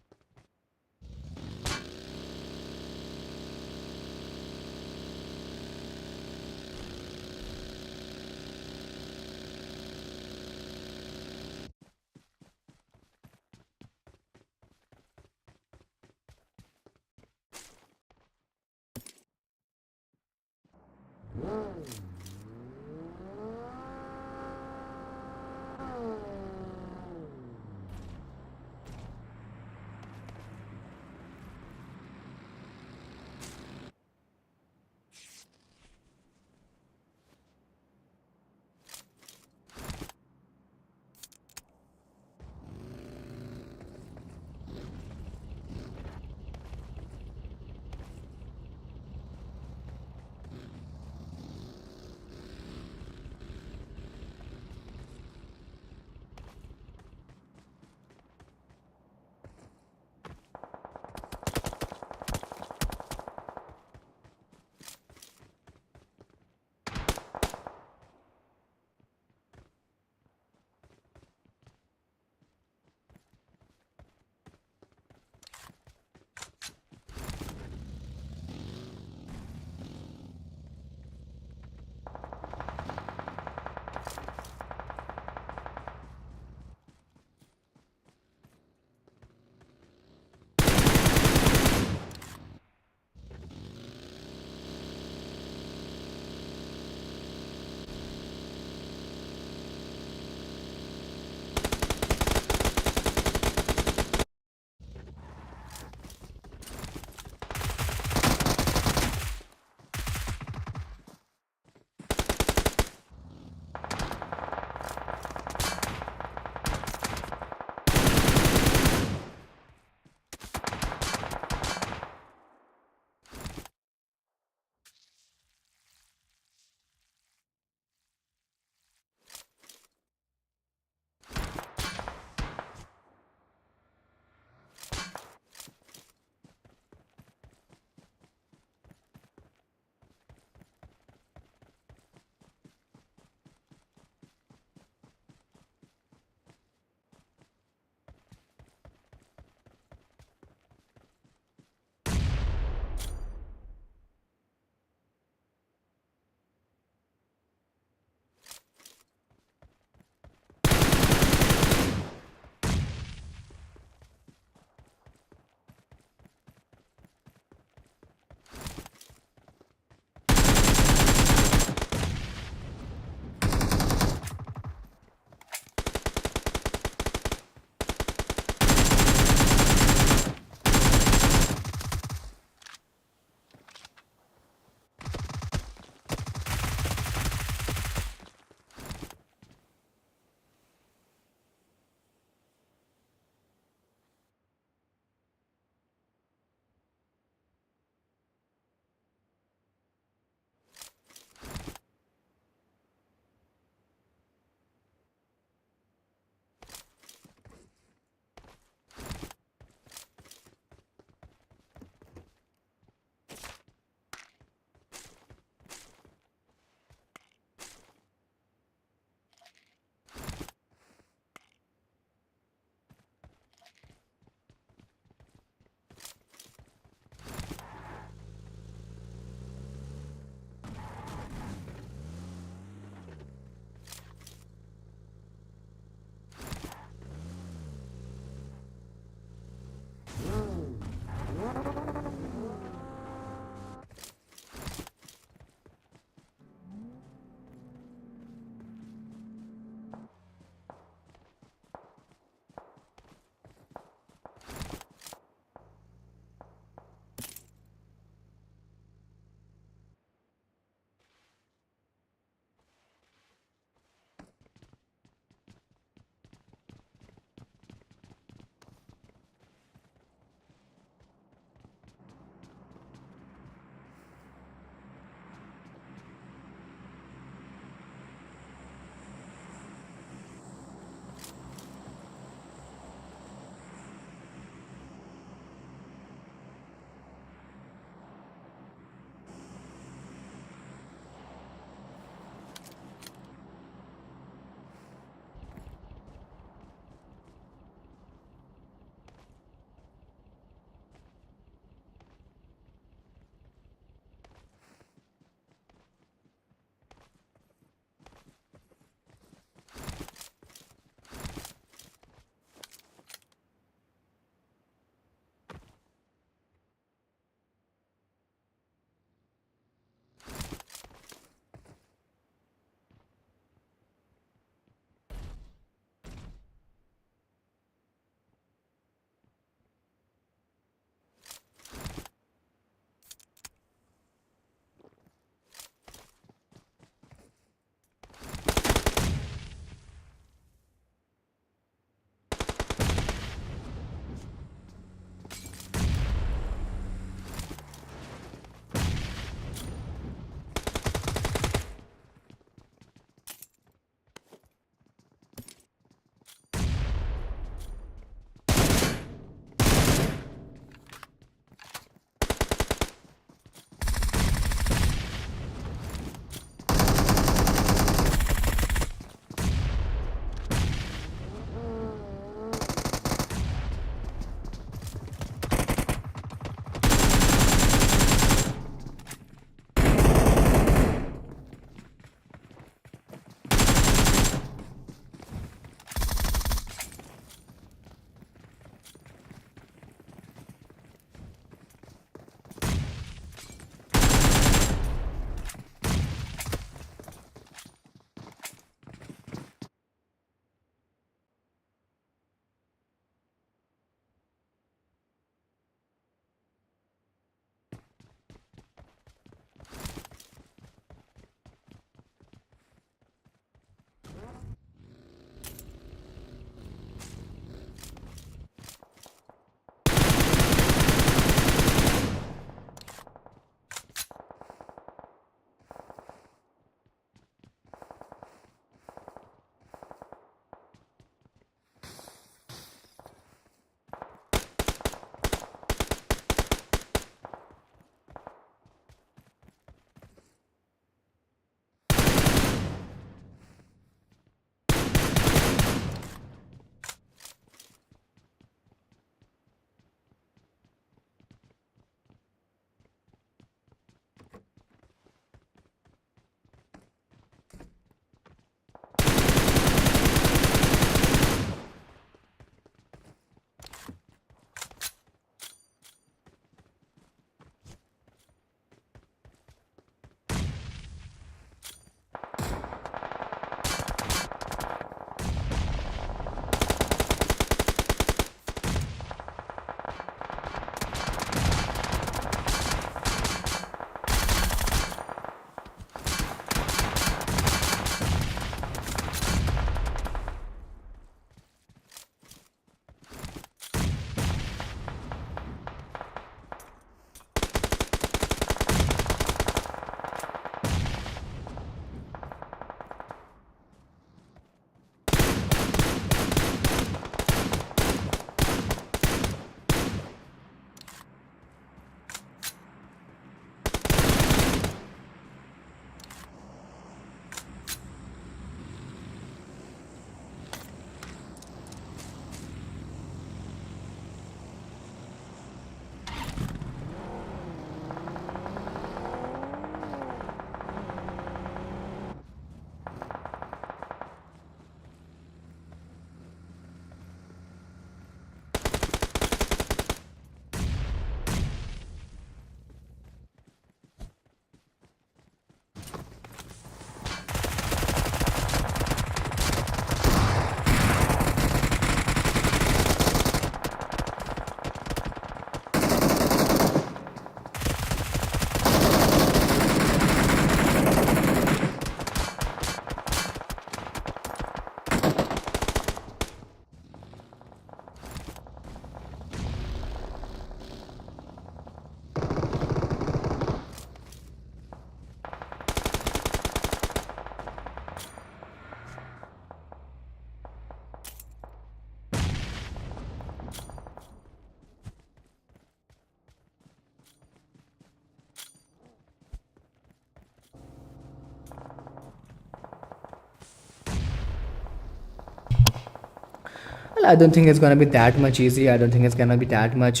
Well, I don't think it's gonna be that much easy. I don't think it's gonna be that much,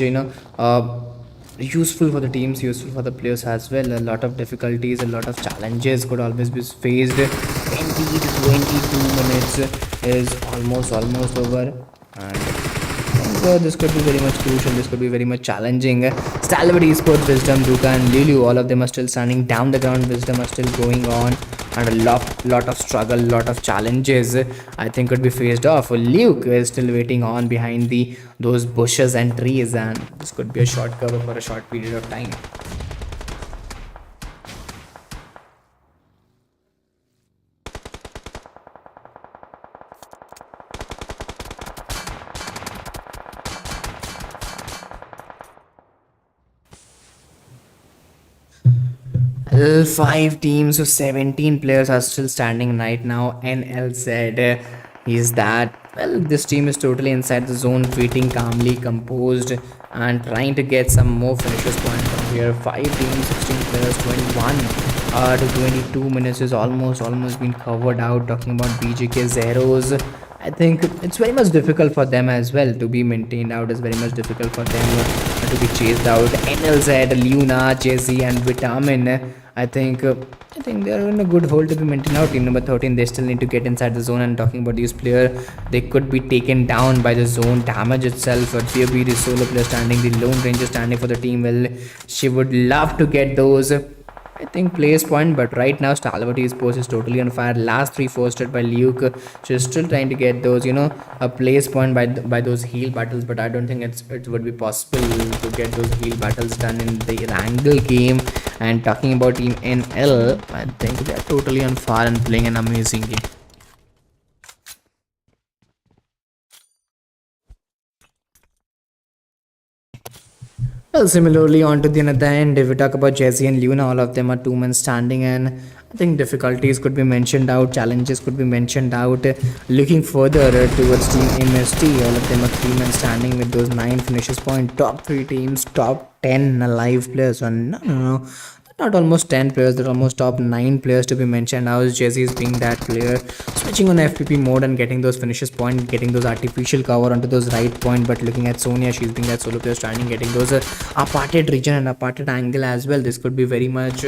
useful for the teams, useful for the players as well. A lot of difficulties, a lot of challenges could always be faced. 20 to 22 minutes is almost over, and this could be very much crucial. This could be very much challenging. Stalwart eSports, Wisdom, Duka, and Lulu, all of them are still standing down the ground. Wisdom are still going on, and a lot of struggle, lot of challenges. I think could be faced off. Luke is still waiting on behind those bushes and trees, and this could be a short cover for a short period of time. 5 teams, so 17 players are still standing right now. NLZ is that. Well, this team is totally inside the zone, waiting calmly, composed, and trying to get some more finishes point from here. 5 teams, 16 players, 21 to 22 minutes is almost been covered out. Talking about BGK Zeros, I think it's very much difficult for them as well to be maintained out. It's very much difficult for them to be chased out. NLZ, Luna, Jesse, and Vitamin. I think they are in a good hold to be maintained out. Team number 13, they still need to get inside the zone. And talking about these players, they could be taken down by the zone damage itself. TOB, the solo player standing, the lone ranger standing for the team. Well, she would love to get those, I think, place point, but right now STALWART eSports is totally on fire. Last 3 fostered by Luke. She's still trying to get those, a place point by those heal battles, but I don't think it would be possible to get those heal battles done in the Wrangle game. And talking about Team NL, I think they're totally on fire and playing an amazing game. Well, similarly, on to the another end, if we talk about Jesse and Luna, all of them are 2 men standing, and I think difficulties could be mentioned out, challenges could be mentioned out. Looking further towards Team MST, all of them are 3 men standing with those 9 finishes point. Top 3 teams, top 10 alive players. So no. Not almost 10 players, there are almost top 9 players to be mentioned. Now Jesse is being that player, switching on FPP mode and getting those finishes point, getting those artificial cover onto those right point. But looking at Sonia, she's being that solo player standing, getting those aparted region and aparted angle as well. This could be very much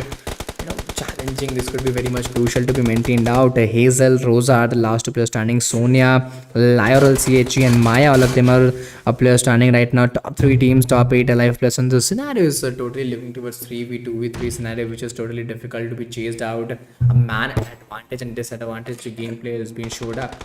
challenging. This could be very much crucial to be maintained out. Hazel, Rosa are the last 2 players standing. Sonia, Lioral, CHE, and Maya, all of them are a player standing right now. Top 3 teams, top 8 alive players. And the scenario is totally looking towards 3v2v3 scenario, which is totally difficult to be chased out. A man advantage and disadvantage to gameplay is being showed up.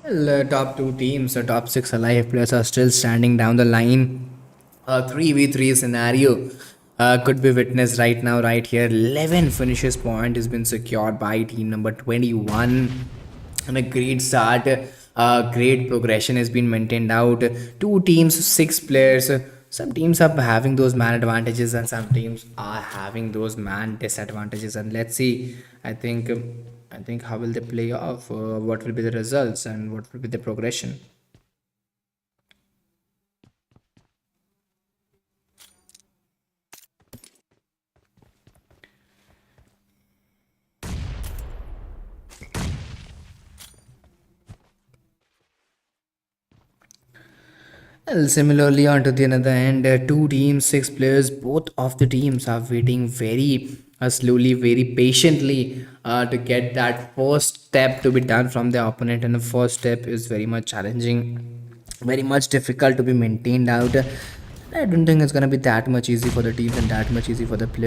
Well, top 2 teams, the top 6 alive players are still standing down the line. A 3v3 scenario could be witnessed right now, right here. 11 finishes point has been secured by team number 21. And a great start, great progression has been maintained out. 2 teams, 6 players. Some teams are having those man advantages and some teams are having those man disadvantages. And let's see, I think how will they play off, what will be the results and what will be the progression. Well, similarly, on to the another end, 2 teams, 6 players, both of the teams are waiting very slowly, very patiently to get that first step to be done from the opponent. And the first step is very much challenging, very much difficult to be maintained out. I don't think it's going to be that much easy for the teams and that much easy for the players.